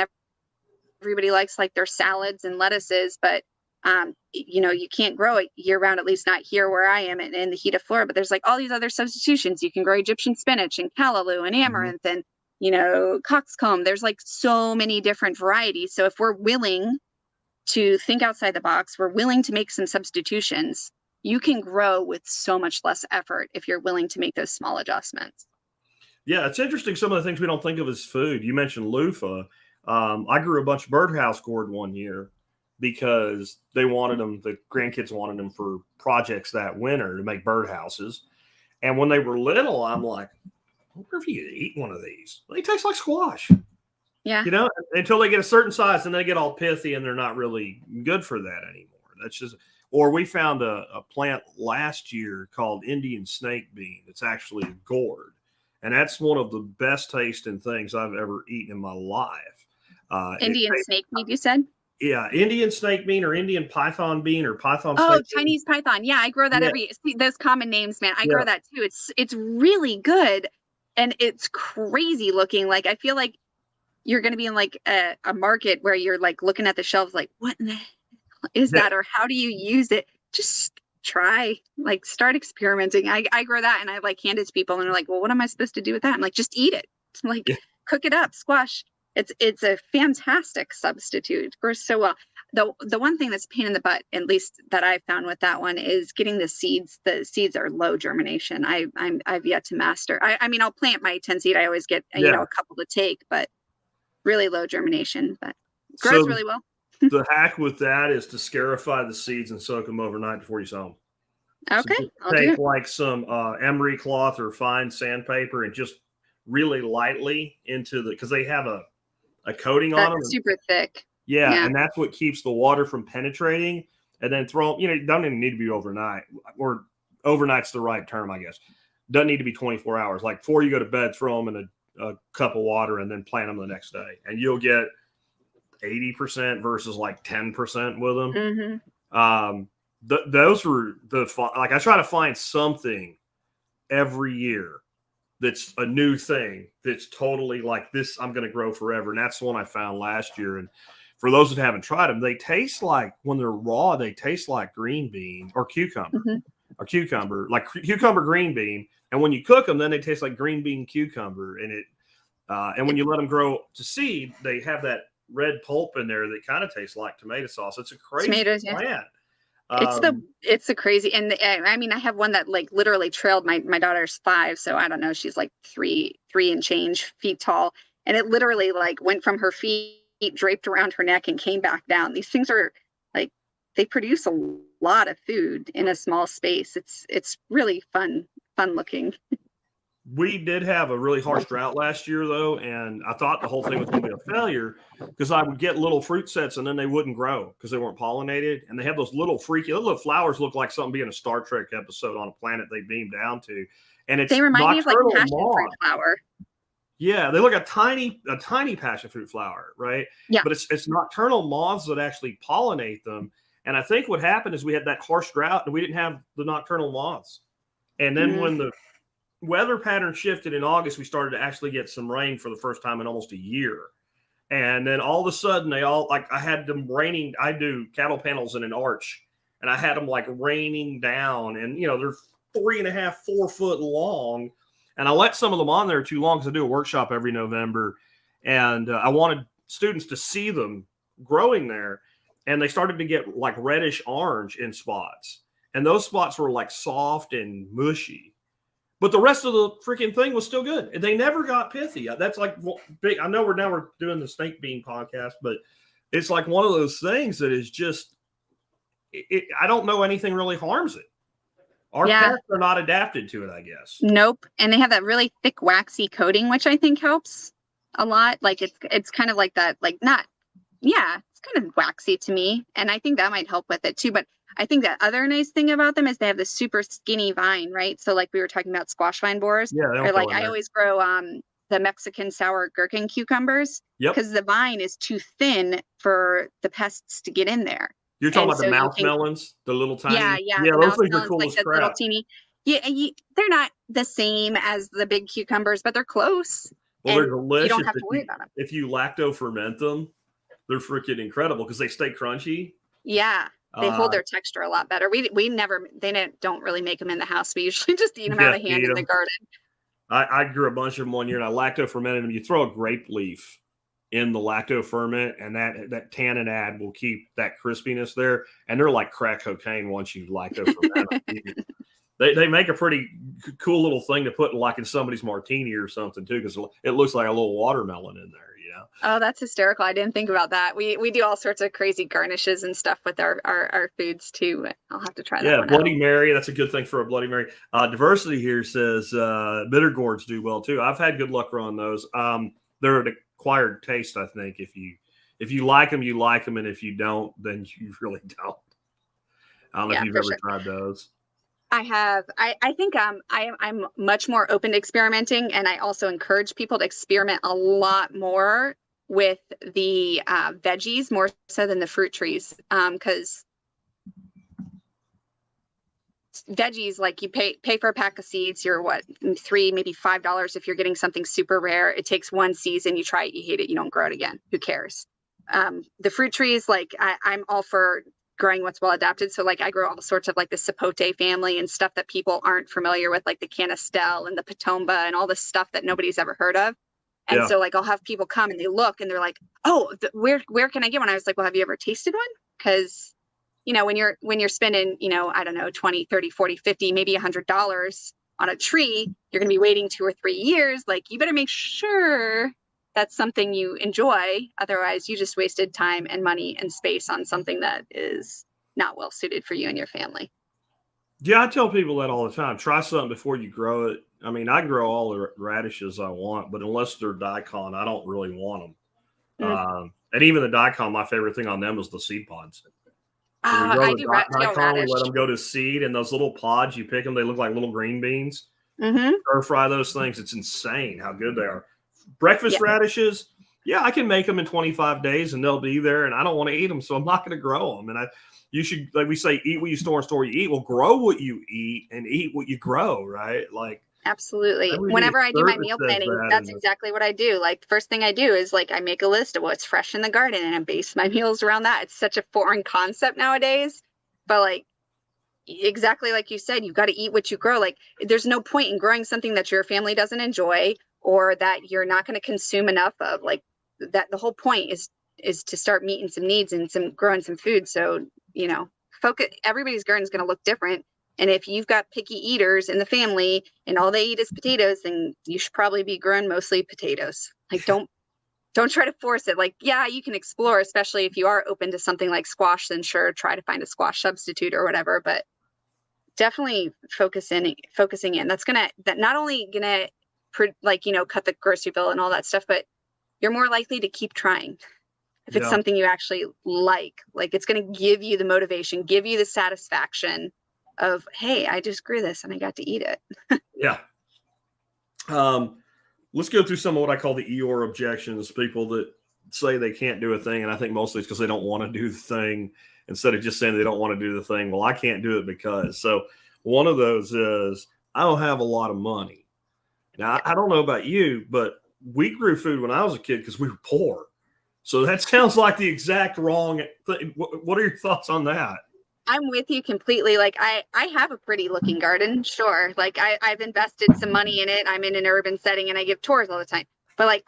Everybody likes like their salads and lettuces, but you can't grow it year round, at least not here where I am in the heat of Florida. But there's like all these other substitutions. You can grow Egyptian spinach and callaloo and amaranth and coxcomb. There's like so many different varieties. So if we're willing to think outside the box, we're willing to make some substitutions, you can grow with so much less effort if you're willing to make those small adjustments. Yeah, it's interesting. Some of the things we don't think of as food. You mentioned loofah. I grew a bunch of birdhouse gourd one year because they wanted them. The grandkids wanted them for projects that winter to make birdhouses. And when they were little, I'm like, I wonder if you could eat one of these. They taste like squash, Yeah. until they get a certain size and they get all pithy and they're not really good for that anymore. That's just, or we found a plant last year called Indian snake bean. It's actually a gourd. And that's one of the best tasting things I've ever eaten in my life. Indian snakeweed, you said? Yeah, Indian snake bean or Indian python bean or python Oh, snake Chinese python. Yeah, I grow that bean. see, those common names, man. I Yeah, grow that too. It's really good and it's crazy looking. Like I feel like you're going to be in like a market where you're like looking at the shelves like, what in the hell is yeah. that? Or how do you use it? Just try, like start experimenting. I grow that and I like hand it to people and they're like, well, what am I supposed to do with that? I'm like, just eat it. I'm like, Yeah. cook it up, squash. It's a fantastic substitute. It grows so well. The one thing that's a pain in the butt, at least that I found with that one, is getting the seeds. The seeds are low germination. I've yet to master. I mean, I'll plant my 10 seed. I always get a couple to take, but really low germination. But grows So really well. the hack with that is to scarify the seeds and soak them overnight before you sow them. So Okay, just I'll do take it. like some emery cloth or fine sandpaper and just really lightly into because they have a coating on them. That's super thick. Yeah, and that's what keeps the water from penetrating. And then throw, it doesn't even need to be overnight, or overnight's the right term, I guess. Doesn't need to be 24 hours. Like before you go to bed, throw them in a cup of water and then plant them the next day. And you'll get 80% versus like 10% with them. Mm-hmm. Those were like I try to find something every year that's a new thing that's totally like this I'm going to grow forever. And that's the one I found last year. And for those that haven't tried them, they taste like, when they're raw, they taste like green bean or cucumber, like cucumber green bean. And when you cook them, then they taste like green bean cucumber. And and when you let them grow to seed, they have that red pulp in there that kind of tastes like tomato sauce. It's a crazy Tomatoes, plant. It's the crazy, and I mean, I have one that like literally trailed my daughter's 5, so I don't know, she's like three and change feet tall, and it literally like went from her feet, draped around her neck, and came back down. These things are like, they produce a lot of food in a small space. It's really fun looking. We did have a really harsh drought last year, though, and I thought the whole thing was going to be a failure because I would get little fruit sets and then they wouldn't grow because they weren't pollinated. And they have those little little flowers, look like something being a Star Trek episode on a planet they beamed down to. And it's They remind me of like passion moth. fruit flower. Yeah, they look a tiny passion fruit flower, right? Yeah. But it's nocturnal moths that actually pollinate them. And I think what happened is we had that harsh drought and we didn't have the nocturnal moths. And then when the weather pattern shifted in August, we started to actually get some rain for the first time in almost a year. And then all of a sudden they all, like, I had them raining. I do cattle panels in an arch and I had them like raining down, and they're 3.5, 4 foot long. And I let some of them on there too long because I do a workshop every November. And I wanted students to see them growing there, and they started to get like reddish orange in spots. And those spots were like soft and mushy. But the rest of the freaking thing was still good. And they never got pithy. That's like big. I know we're doing the snake bean podcast, but it's like one of those things that is just, I don't know anything really harms it. Our pests are not adapted to it, I guess. Nope. And they have that really thick, waxy coating, which I think helps a lot. Like it's kind of like that, like it's kind of waxy to me. And I think that might help with it too. But I think the other nice thing about them is they have this super skinny vine, right? So like we were talking about squash vine borers. Yeah. Or like I always grow the Mexican sour gherkin cucumbers because the vine is too thin for the pests to get in there. You're talking about the mouth melons, the little tiny. Yeah. Those things are cool like as the crap. little teeny. Yeah, they're not the same as the big cucumbers, but they're close. Well, they're delicious. You don't have to worry about them. If you lacto ferment them, they're freaking incredible because they stay crunchy. Yeah. They hold their texture a lot better. They don't really make them in the house. We usually just eat them out of hand in the garden. I grew a bunch of them one year and I lacto fermented them. You throw a grape leaf in the lacto ferment and that tannin will keep that crispiness there. And they're like crack cocaine once you lacto ferment them. They make a pretty cool little thing to put like in somebody's martini or something too, because it looks like a little watermelon in there. Oh, that's hysterical. I didn't think about that. We do all sorts of crazy garnishes and stuff with our foods too. I'll have to try that. Yeah, Bloody Mary. That's a good thing for a Bloody Mary. Diversity here says bitter gourds do well too. I've had good luck growing those. They're an acquired taste, I think. If you like them, you like them, and if you don't, then you really don't. I don't know if you've ever tried those. I have. I think I'm much more open to experimenting, and I also encourage people to experiment a lot more with the veggies more so than the fruit trees, because veggies, like you pay for a pack of seeds, you're $3, maybe $5 if you're getting something super rare. It takes one season, you try it, you hate it, you don't grow it again. Who cares? The fruit trees, like I'm all for growing what's well adapted. So like I grow all sorts of like the sapote family and stuff that people aren't familiar with, like the canistel and the patomba and all this stuff that nobody's ever heard of. And so like I'll have people come and they look and they're like, oh, where can I get one? I was like, well, have you ever tasted one? Because when you're spending, I don't know, 20, 30, 40, 50, maybe $100 on a tree, you're going to be waiting 2 or 3 years. Like you better make sure that's something you enjoy. Otherwise, you just wasted time and money and space on something that is not well suited for you and your family. Yeah, I tell people that all the time. Try something before you grow it. I mean, I grow all the radishes I want, but unless they're daikon, I don't really want them. And even the daikon, my favorite thing on them is the seed pods. So I do daikon, we let them go to seed, and those little pods, you pick them, they look like little green beans. Stir fry those things. It's insane how good they are. Breakfast radishes, I can make them in 25 days and they'll be there, and I don't want to eat them, so I'm not going to grow them. And you should, like we say, eat what you store and store what you eat. Well, grow what you eat and eat what you grow, right? Like absolutely. Whenever I do my meal planning, that's exactly what I do. Like the first thing I do is like I make a list of what's fresh in the garden and I base my meals around that. It's such a foreign concept nowadays, but like exactly like you said, you've got to eat what you grow. Like there's no point in growing something that your family doesn't enjoy or that you're not going to consume enough of. Like that, the whole point is to start meeting some needs and growing some food. So, focus, everybody's garden is going to look different. And if you've got picky eaters in the family and all they eat is potatoes, then you should probably be growing mostly potatoes. Like don't try to force it. Like, you can explore, especially if you are open to something like squash, then sure, try to find a squash substitute or whatever, but definitely focusing in. That's not only gonna cut the grocery bill and all that stuff, but you're more likely to keep trying. If it's something you actually like it's going to give you the motivation, give you the satisfaction of, hey, I just grew this and I got to eat it. Let's go through some of what I call the Eeyore objections, people that say they can't do a thing. And I think mostly it's because they don't want to do the thing instead of just saying they don't want to do the thing. Well, I can't do it because. So one of those is I don't have a lot of money. Now, I don't know about you, but we grew food when I was a kid because we were poor. So that sounds like the exact wrong thing. What are your thoughts on that? I'm with you completely. Like I have a pretty looking garden. Sure. Like I've invested some money in it. I'm in an urban setting and I give tours all the time. But like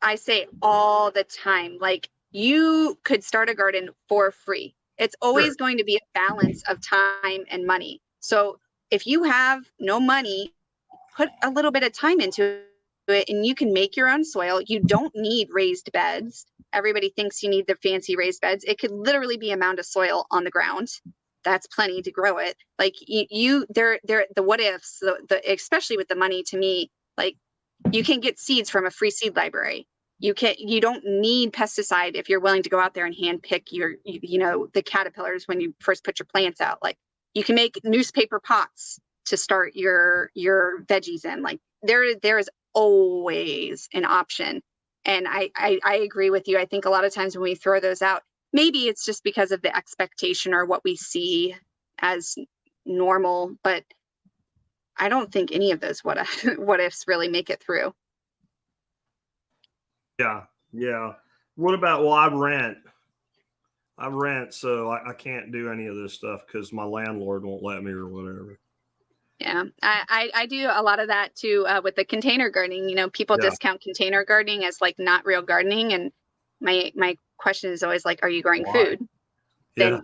I say all the time, like you could start a garden for free. It's always Sure. going to be a balance of time and money. So if you have no money, put a little bit of time into it and you can make your own soil. You don't need raised beds. Everybody thinks you need the fancy raised beds. It could literally be a mound of soil on the ground. That's plenty to grow it. Like the what ifs, especially with the money, to me, like you can get seeds from a free seed library. You don't need pesticide if you're willing to go out there and hand pick the caterpillars when you first put your plants out. Like you can make newspaper pots to start your veggies in. Like there is always an option. And I agree with you. I think a lot of times when we throw those out, maybe it's just because of the expectation or what we see as normal, but I don't think any of those what ifs really make it through. Yeah. Yeah. What about, well, I rent, so I can't do any of this stuff because my landlord won't let me or whatever. Yeah, I do a lot of that too with the container gardening. People Yeah. discount container gardening as like not real gardening, and my question is always like, are you growing Why? food? Yeah.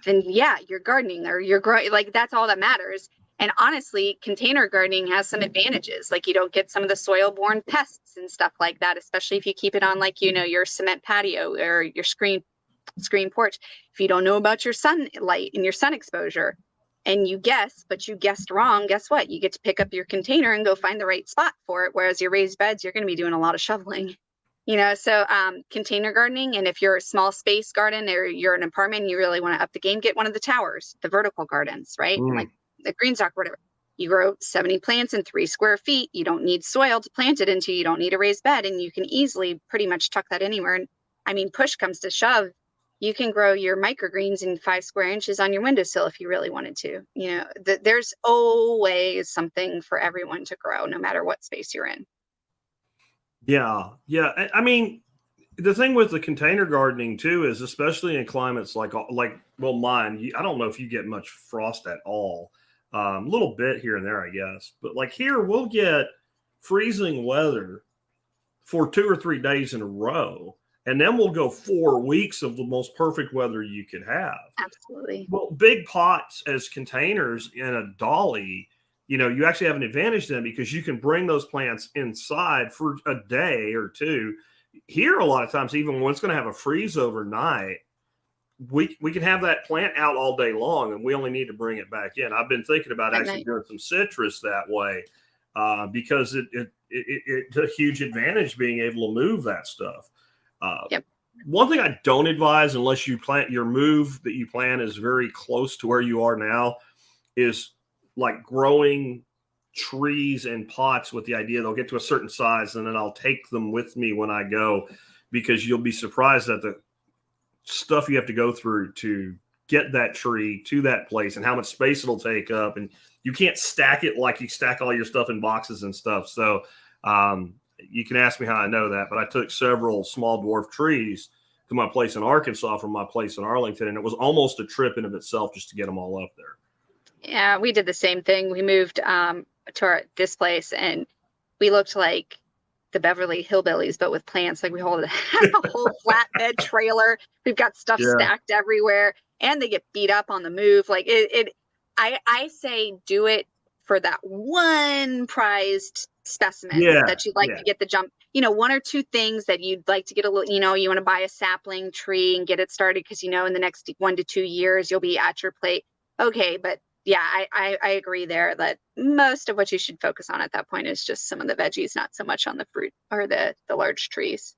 Then yeah, you're gardening or you're growing. Like that's all that matters. And honestly, container gardening has some advantages. Like you don't get some of the soil-borne pests and stuff like that, especially if you keep it on like your cement patio or your screen porch. If you don't know about your sunlight and your sun exposure, and you guessed wrong, guess what? You get to pick up your container and go find the right spot for it. Whereas your raised beds, you're going to be doing a lot of shoveling. So container gardening, and if you're a small space garden or you're an apartment and you really want to up the game, get one of the towers, the vertical gardens, right? Mm. Like the Greenstock, whatever. You grow 70 plants in 3 square feet. You don't need soil to plant it into. You don't need a raised bed, and you can easily pretty much tuck that anywhere. And I mean, push comes to shove, you can grow your microgreens in 5 square inches on your windowsill if you really wanted to. There's always something for everyone to grow, no matter what space you're in. Yeah. Yeah. I mean, the thing with the container gardening too is, especially in climates like well, mine, I don't know if you get much frost at all. A little bit here and there, I guess. But like here, we'll get freezing weather for 2 or 3 days in a row. And then we'll go 4 weeks of the most perfect weather you could have. Absolutely. Well, big pots as containers in a dolly, you actually have an advantage then because you can bring those plants inside for a day or two. Here, a lot of times, even when it's going to have a freeze overnight, we can have that plant out all day long, and we only need to bring it back in. I've been thinking about actually doing some citrus that way because it's a huge advantage being able to move that stuff. Yep. One thing I don't advise, unless you plant your move that you plan is very close to where you are now, is like growing trees in pots with the idea they'll get to a certain size and then I'll take them with me when I go, because you'll be surprised at the stuff you have to go through to get that tree to that place and how much space it'll take up. And you can't stack it like you stack all your stuff in boxes and stuff. So you can ask me how I know that, but I took several small dwarf trees to my place in Arkansas from my place in Arlington, and it was almost a trip in of itself just to get them all up there. Yeah, we did the same thing. We moved to this place, and we looked like the Beverly Hillbillies, but with plants. Like we had a whole flatbed trailer. We've got stuff stacked everywhere, and they get beat up on the move. Like I say do it for that one prized specimen that you'd like to get the jump. 1 or 2 things that you'd like to get a little. You want to buy a sapling tree and get it started because in the next 1 to 2 years you'll be at your plate. Okay, but yeah, I agree there that most of what you should focus on at that point is just some of the veggies, not so much on the fruit or the large trees.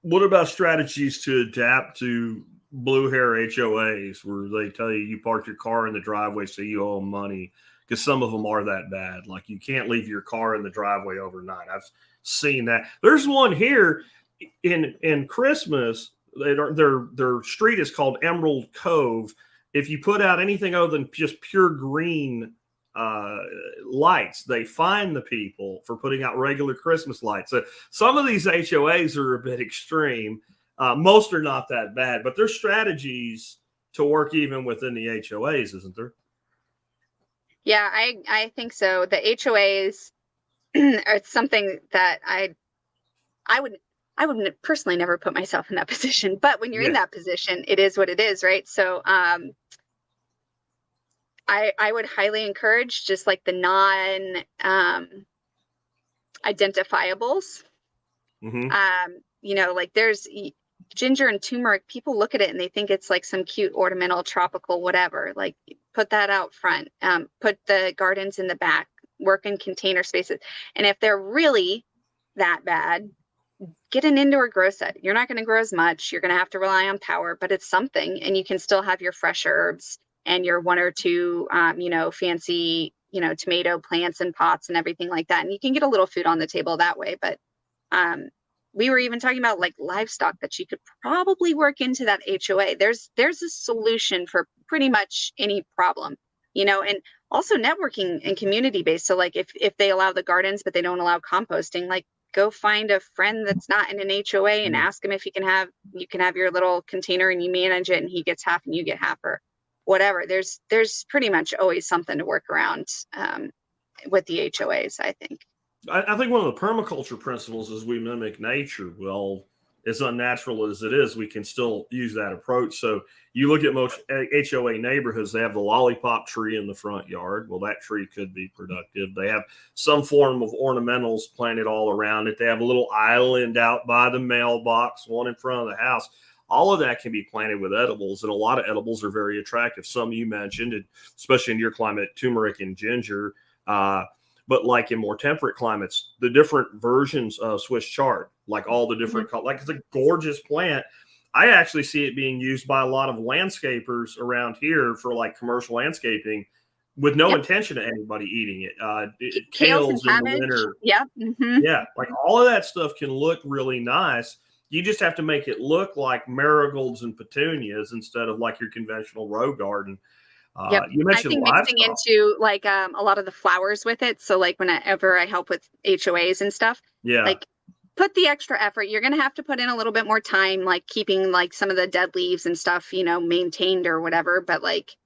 What about strategies to adapt to blue hair HOAs where they tell you park your car in the driveway so you owe them money? Because some of them are that bad. Like you can't leave your car in the driveway overnight. I've seen that. There's one here in Christmas. Their street is called Emerald Cove. If you put out anything other than just pure green lights, they fine the people for putting out regular Christmas lights. So some of these HOAs are a bit extreme. Most are not that bad, but there's strategies to work even within the HOAs, isn't there? Yeah, I think so. The HOAs are something that I would I would personally never put myself in that position, but when you're in that position, it is what it is, right? So I would highly encourage just like the non identifiables. Mm-hmm. You know, like there's ginger and turmeric. People look at it and they think it's like some cute ornamental tropical whatever. Like put that out front. Put the gardens in the back. Work in container spaces. And if they're really that bad, get an indoor grow set. You're not going to grow as much. You're going to have to rely on power, but it's something, and you can still have your fresh herbs and your one or two, you know, fancy, you know, tomato plants and pots and everything like that. And you can get a little food on the table that way. But we were even talking about like livestock that you could probably work into that HOA. There's a solution for pretty much any problem, you know, and also networking and community based. So like if they allow the gardens, but they don't allow composting, like go find a friend that's not in an HOA and ask him if you can have your little container and you manage it and he gets half and you get half or whatever. There's pretty much always something to work around with the HOAs, I think. I think one of the permaculture principles is we mimic nature. Well, as unnatural as it is, we can still use that approach. So you look at most HOA neighborhoods, they have the lollipop tree in the front yard. Well, that tree could be productive. They have some form of ornamentals planted all around it. They have a little island out by the mailbox, one in front of the house. All of that can be planted with edibles, and a lot of edibles are very attractive. Some you mentioned, especially in your climate, turmeric and ginger. But like in more temperate climates, the different versions of Swiss chard, like all the different, like it's a gorgeous plant. I actually see it being used by a lot of landscapers around here for like commercial landscaping with no intention of anybody eating it. Kales in the winter. Yeah. Like all of that stuff can look really nice. You just have to make it look like marigolds and petunias instead of like your conventional row garden. You mentioned I think mixing into like a lot of the flowers with it. So like whenever I help with HOAs and stuff, like put the extra effort. You're going to have to put in a little bit more time, like keeping like some of the dead leaves and stuff, you know, maintained or whatever. But like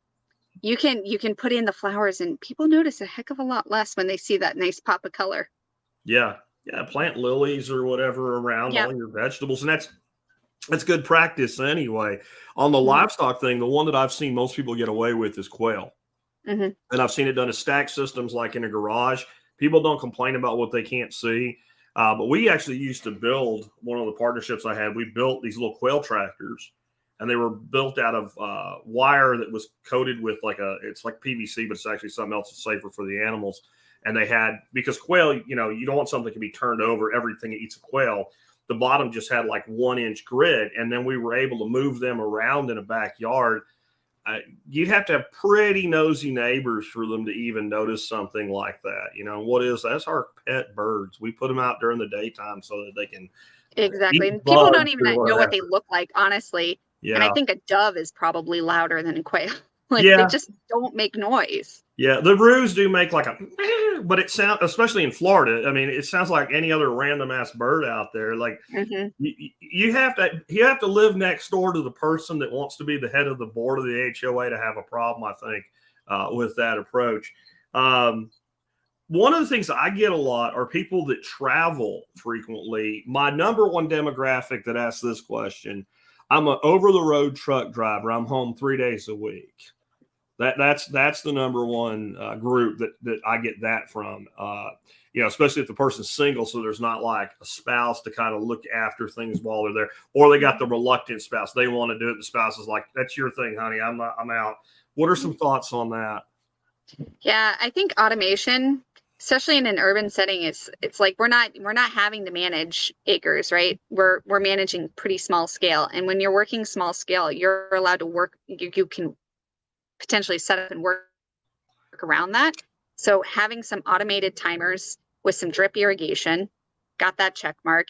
you can put in the flowers and people notice a heck of a lot less when they see that nice pop of color. Yeah. Plant lilies or whatever around all your vegetables. And that's good practice anyway. On the livestock thing, the one that I've seen most people get away with is quail. And I've seen it done as stack systems like in a garage. People don't complain about what they can't see. But we actually used to build, one of the partnerships I had, we built these little quail tractors. And they were built out of wire that was coated with it's like PVC, but it's actually something else that's safer for the animals. And they had, because quail, you know, you don't want something that can be turned over. Everything eats a quail. The bottom just had like 1-inch grid, and then we were able to move them around in a backyard. You'd have to have pretty nosy neighbors for them to even notice something like that. You know, what is that's our pet birds. We put them out during the daytime so that they can exactly. And people don't even know what they look like, honestly. Yeah. And I think a dove is probably louder than a quail. Like they just don't make noise. Yeah, the roos do make like a, but it sounds, especially in Florida. I mean, it sounds like any other random ass bird out there. Like you have to live next door to the person that wants to be the head of the board of the HOA to have a problem, I think, with that approach. One of the things I get a lot are people that travel frequently. My number one demographic that asks this question: I'm an over the road truck driver. I'm home 3 days a week. That's the number one group that I get that from, you know, especially if the person's single. So there's not like a spouse to kind of look after things while they're there, or they got the reluctant spouse. They want to do it. The spouse is like, that's your thing, honey. I'm out. What are some thoughts on that? Yeah, I think automation, especially in an urban setting, it's like we're not having to manage acres, right? We're managing pretty small scale. And when you're working small scale, you're allowed to work, you can potentially set up and work around that. So having some automated timers with some drip irrigation, got that check mark.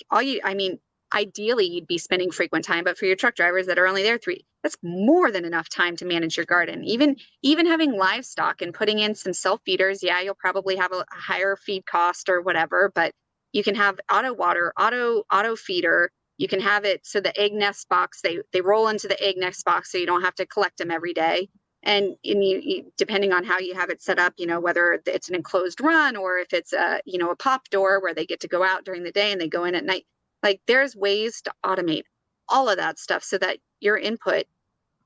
Ideally you'd be spending frequent time, but for your truck drivers that are only there that's more than enough time to manage your garden. Even having livestock and putting in some self feeders, you'll probably have a higher feed cost or whatever, but you can have auto water, auto feeder. You can have it so the egg nest box, they roll into the egg nest box so you don't have to collect them every day. And you, depending on how you have it set up, you know, whether it's an enclosed run or if it's a pop door where they get to go out during the day and they go in at night, Like there's ways to automate all of that stuff so that your input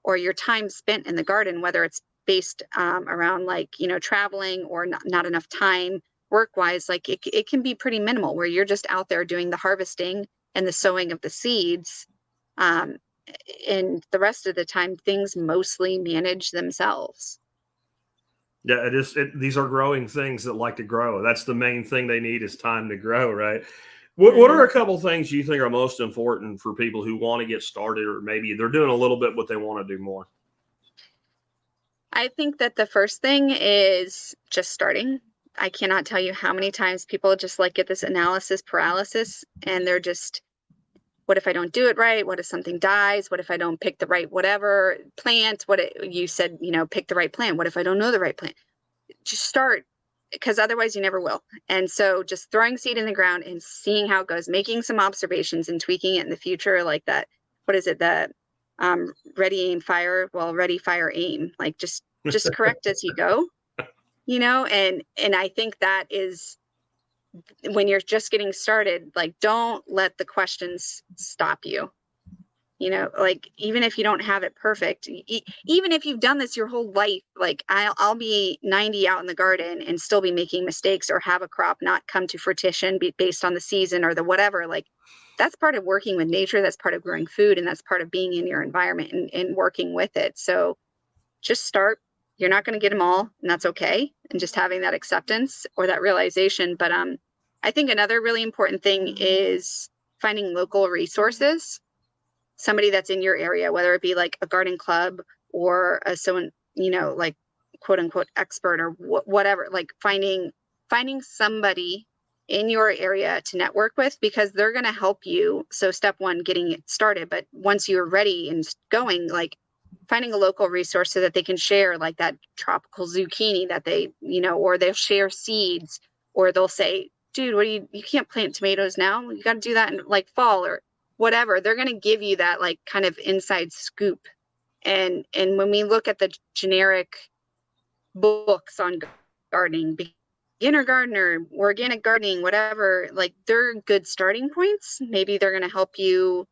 or your time spent in the garden, whether it's based around like, traveling or not enough time work-wise, like it can be pretty minimal where you're just out there doing the harvesting and the sowing of the seeds. And the rest of the time, things mostly manage themselves. Yeah, these are growing things that like to grow. That's the main thing they need is time to grow, right? What are a couple things you think are most important for people who want to get started, or maybe they're doing a little bit, but they want to do more? I think that the first thing is just starting. I cannot tell you how many times people just like get this analysis paralysis and they're just, what if I don't do it right? What if something dies? What if I don't pick the right whatever plant? You said, pick the right plant. What if I don't know the right plant? Just start, because otherwise you never will. And so just throwing seed in the ground and seeing how it goes, making some observations and tweaking it in the future, like that. What is it? The ready, aim, fire. Well, ready, fire, aim. Like just correct as you go, and I think that is when you're just getting started, like don't let the questions stop you. Like even if you don't have it perfect, even if you've done this your whole life, like I'll be 90 out in the garden and still be making mistakes or have a crop not come to fruition based on the season or the whatever. Like that's part of working with nature. That's part of growing food. And that's part of being in your environment and working with it. So just start. You're not going to get them all, and that's okay. And just having that acceptance or that realization. But I think another really important thing is finding local resources. Somebody that's in your area, whether it be like a garden club or someone, like quote unquote expert or whatever, like finding somebody in your area to network with, because they're going to help you. So step one, getting it started. But once you're ready and going, like finding a local resource so that they can share like that tropical zucchini that they, or they'll share seeds, or they'll say, dude, you can't plant tomatoes now. You got to do that in like fall or whatever. They're going to give you that like kind of inside scoop. And when we look at the generic books on gardening, beginner gardener, organic gardening, whatever, like they're good starting points. Maybe they're going to help you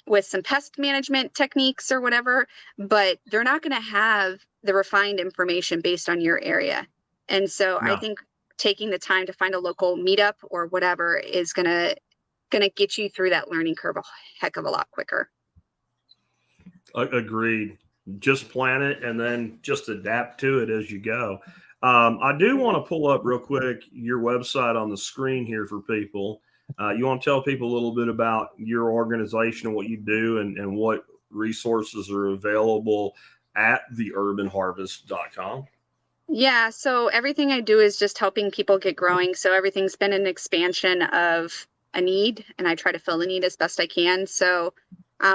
with some pest management techniques or whatever, but they're not going to have the refined information based on your area. And so I think taking the time to find a local meetup or whatever is going to get you through that learning curve a heck of a lot quicker. Agreed. Just plan it and then just adapt to it as you go. I do want to pull up real quick your website on the screen here for people. You want to tell people a little bit about your organization and what you do and what resources are available at theurbanharvest.com? Yeah, so everything I do is just helping people get growing. So everything's been an expansion of a need, and I try to fill the need as best I can. So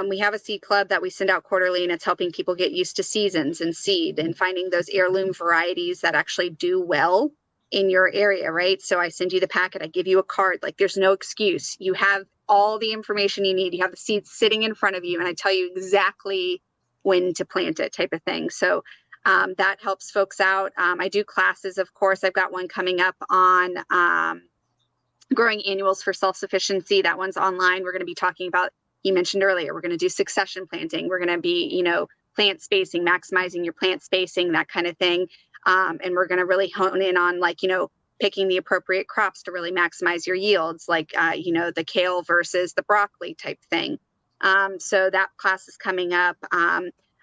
we have a seed club that we send out quarterly, and it's helping people get used to seasons and seed and finding those heirloom varieties that actually do well in your area, right? So I send you the packet, I give you a card, like there's no excuse. You have all the information you need. You have the seeds sitting in front of you, and I tell you exactly when to plant it, type of thing. So that helps folks out. I do classes, of course. I've got one coming up on growing annuals for self-sufficiency. That one's online. We're going to be talking about, you mentioned earlier, we're going to do succession planting. We're going to be, plant spacing, maximizing your plant spacing, that kind of thing. And we're going to really hone in on picking the appropriate crops to really maximize your yields, like, the kale versus the broccoli type thing. So that class is coming up.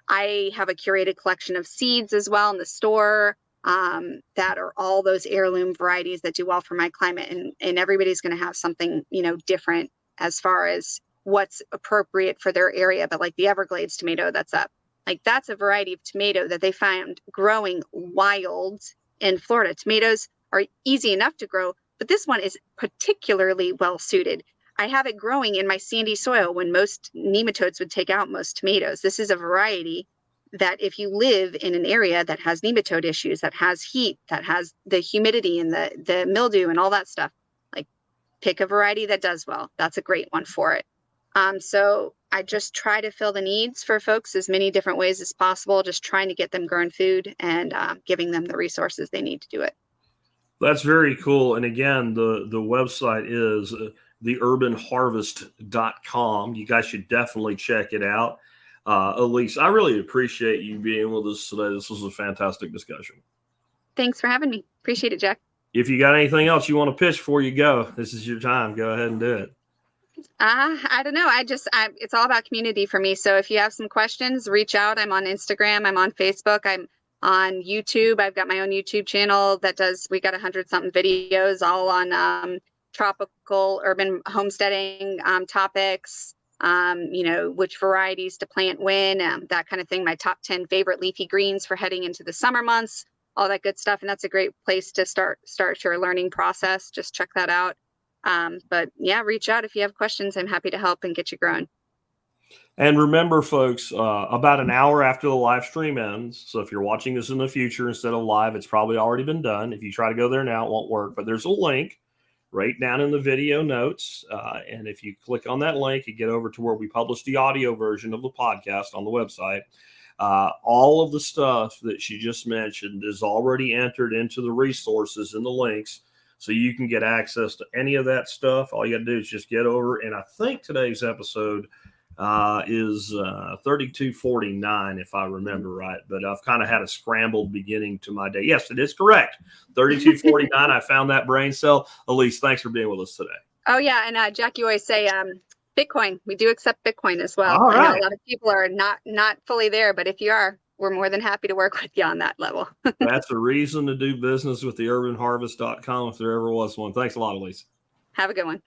I have a curated collection of seeds as well in the store that are all those heirloom varieties that do well for my climate. And everybody's going to have something, different as far as what's appropriate for their area. But like the Everglades tomato that's up, like that's a variety of tomato that they found growing wild in Florida. Tomatoes are easy enough to grow, but this one is particularly well suited. I have it growing in my sandy soil when most nematodes would take out most tomatoes. This is a variety that if you live in an area that has nematode issues, that has heat, that has the humidity and the mildew and all that stuff, like pick a variety that does well. That's a great one for it. So I just try to fill the needs for folks as many different ways as possible, just trying to get them growing food and giving them the resources they need to do it. That's very cool. And again, the website is theurbanharvest.com. You guys should definitely check it out. Elise, I really appreciate you being with us today. This was a fantastic discussion. Thanks for having me. Appreciate it, Jack. If you got anything else you want to pitch before you go, this is your time. Go ahead and do it. I don't know. It's all about community for me. So if you have some questions, reach out. I'm on Instagram. I'm on Facebook. I'm on YouTube. I've got my own YouTube channel we got 100-something videos all on tropical urban homesteading topics, which varieties to plant when, that kind of thing. My top 10 favorite leafy greens for heading into the summer months, all that good stuff. And that's a great place to start your learning process. Just check that out. But yeah, reach out if you have questions. I'm happy to help and get you growing. And remember, folks, about an hour after the live stream ends, so if you're watching this in the future instead of live, it's probably already been done. If you try to go there now, it won't work. But there's a link right down in the video notes. And if you click on that link, you get over to where we publish the audio version of the podcast on the website. All of the stuff that she just mentioned is already entered into the resources and the links. So you can get access to any of that stuff. All you got to do is just get over. And I think today's episode is 3249, if I remember right. But I've kind of had a scrambled beginning to my day. Yes, it is correct. 3249. I found that brain cell. Elise, thanks for being with us today. Oh, yeah. And Jack, you always say Bitcoin. We do accept Bitcoin as well. All right. I know a lot of people are not fully there, but if you are, we're more than happy to work with you on that level. That's a reason to do business with the urbanharvest.com if there ever was one. Thanks a lot, Elise. Have a good one.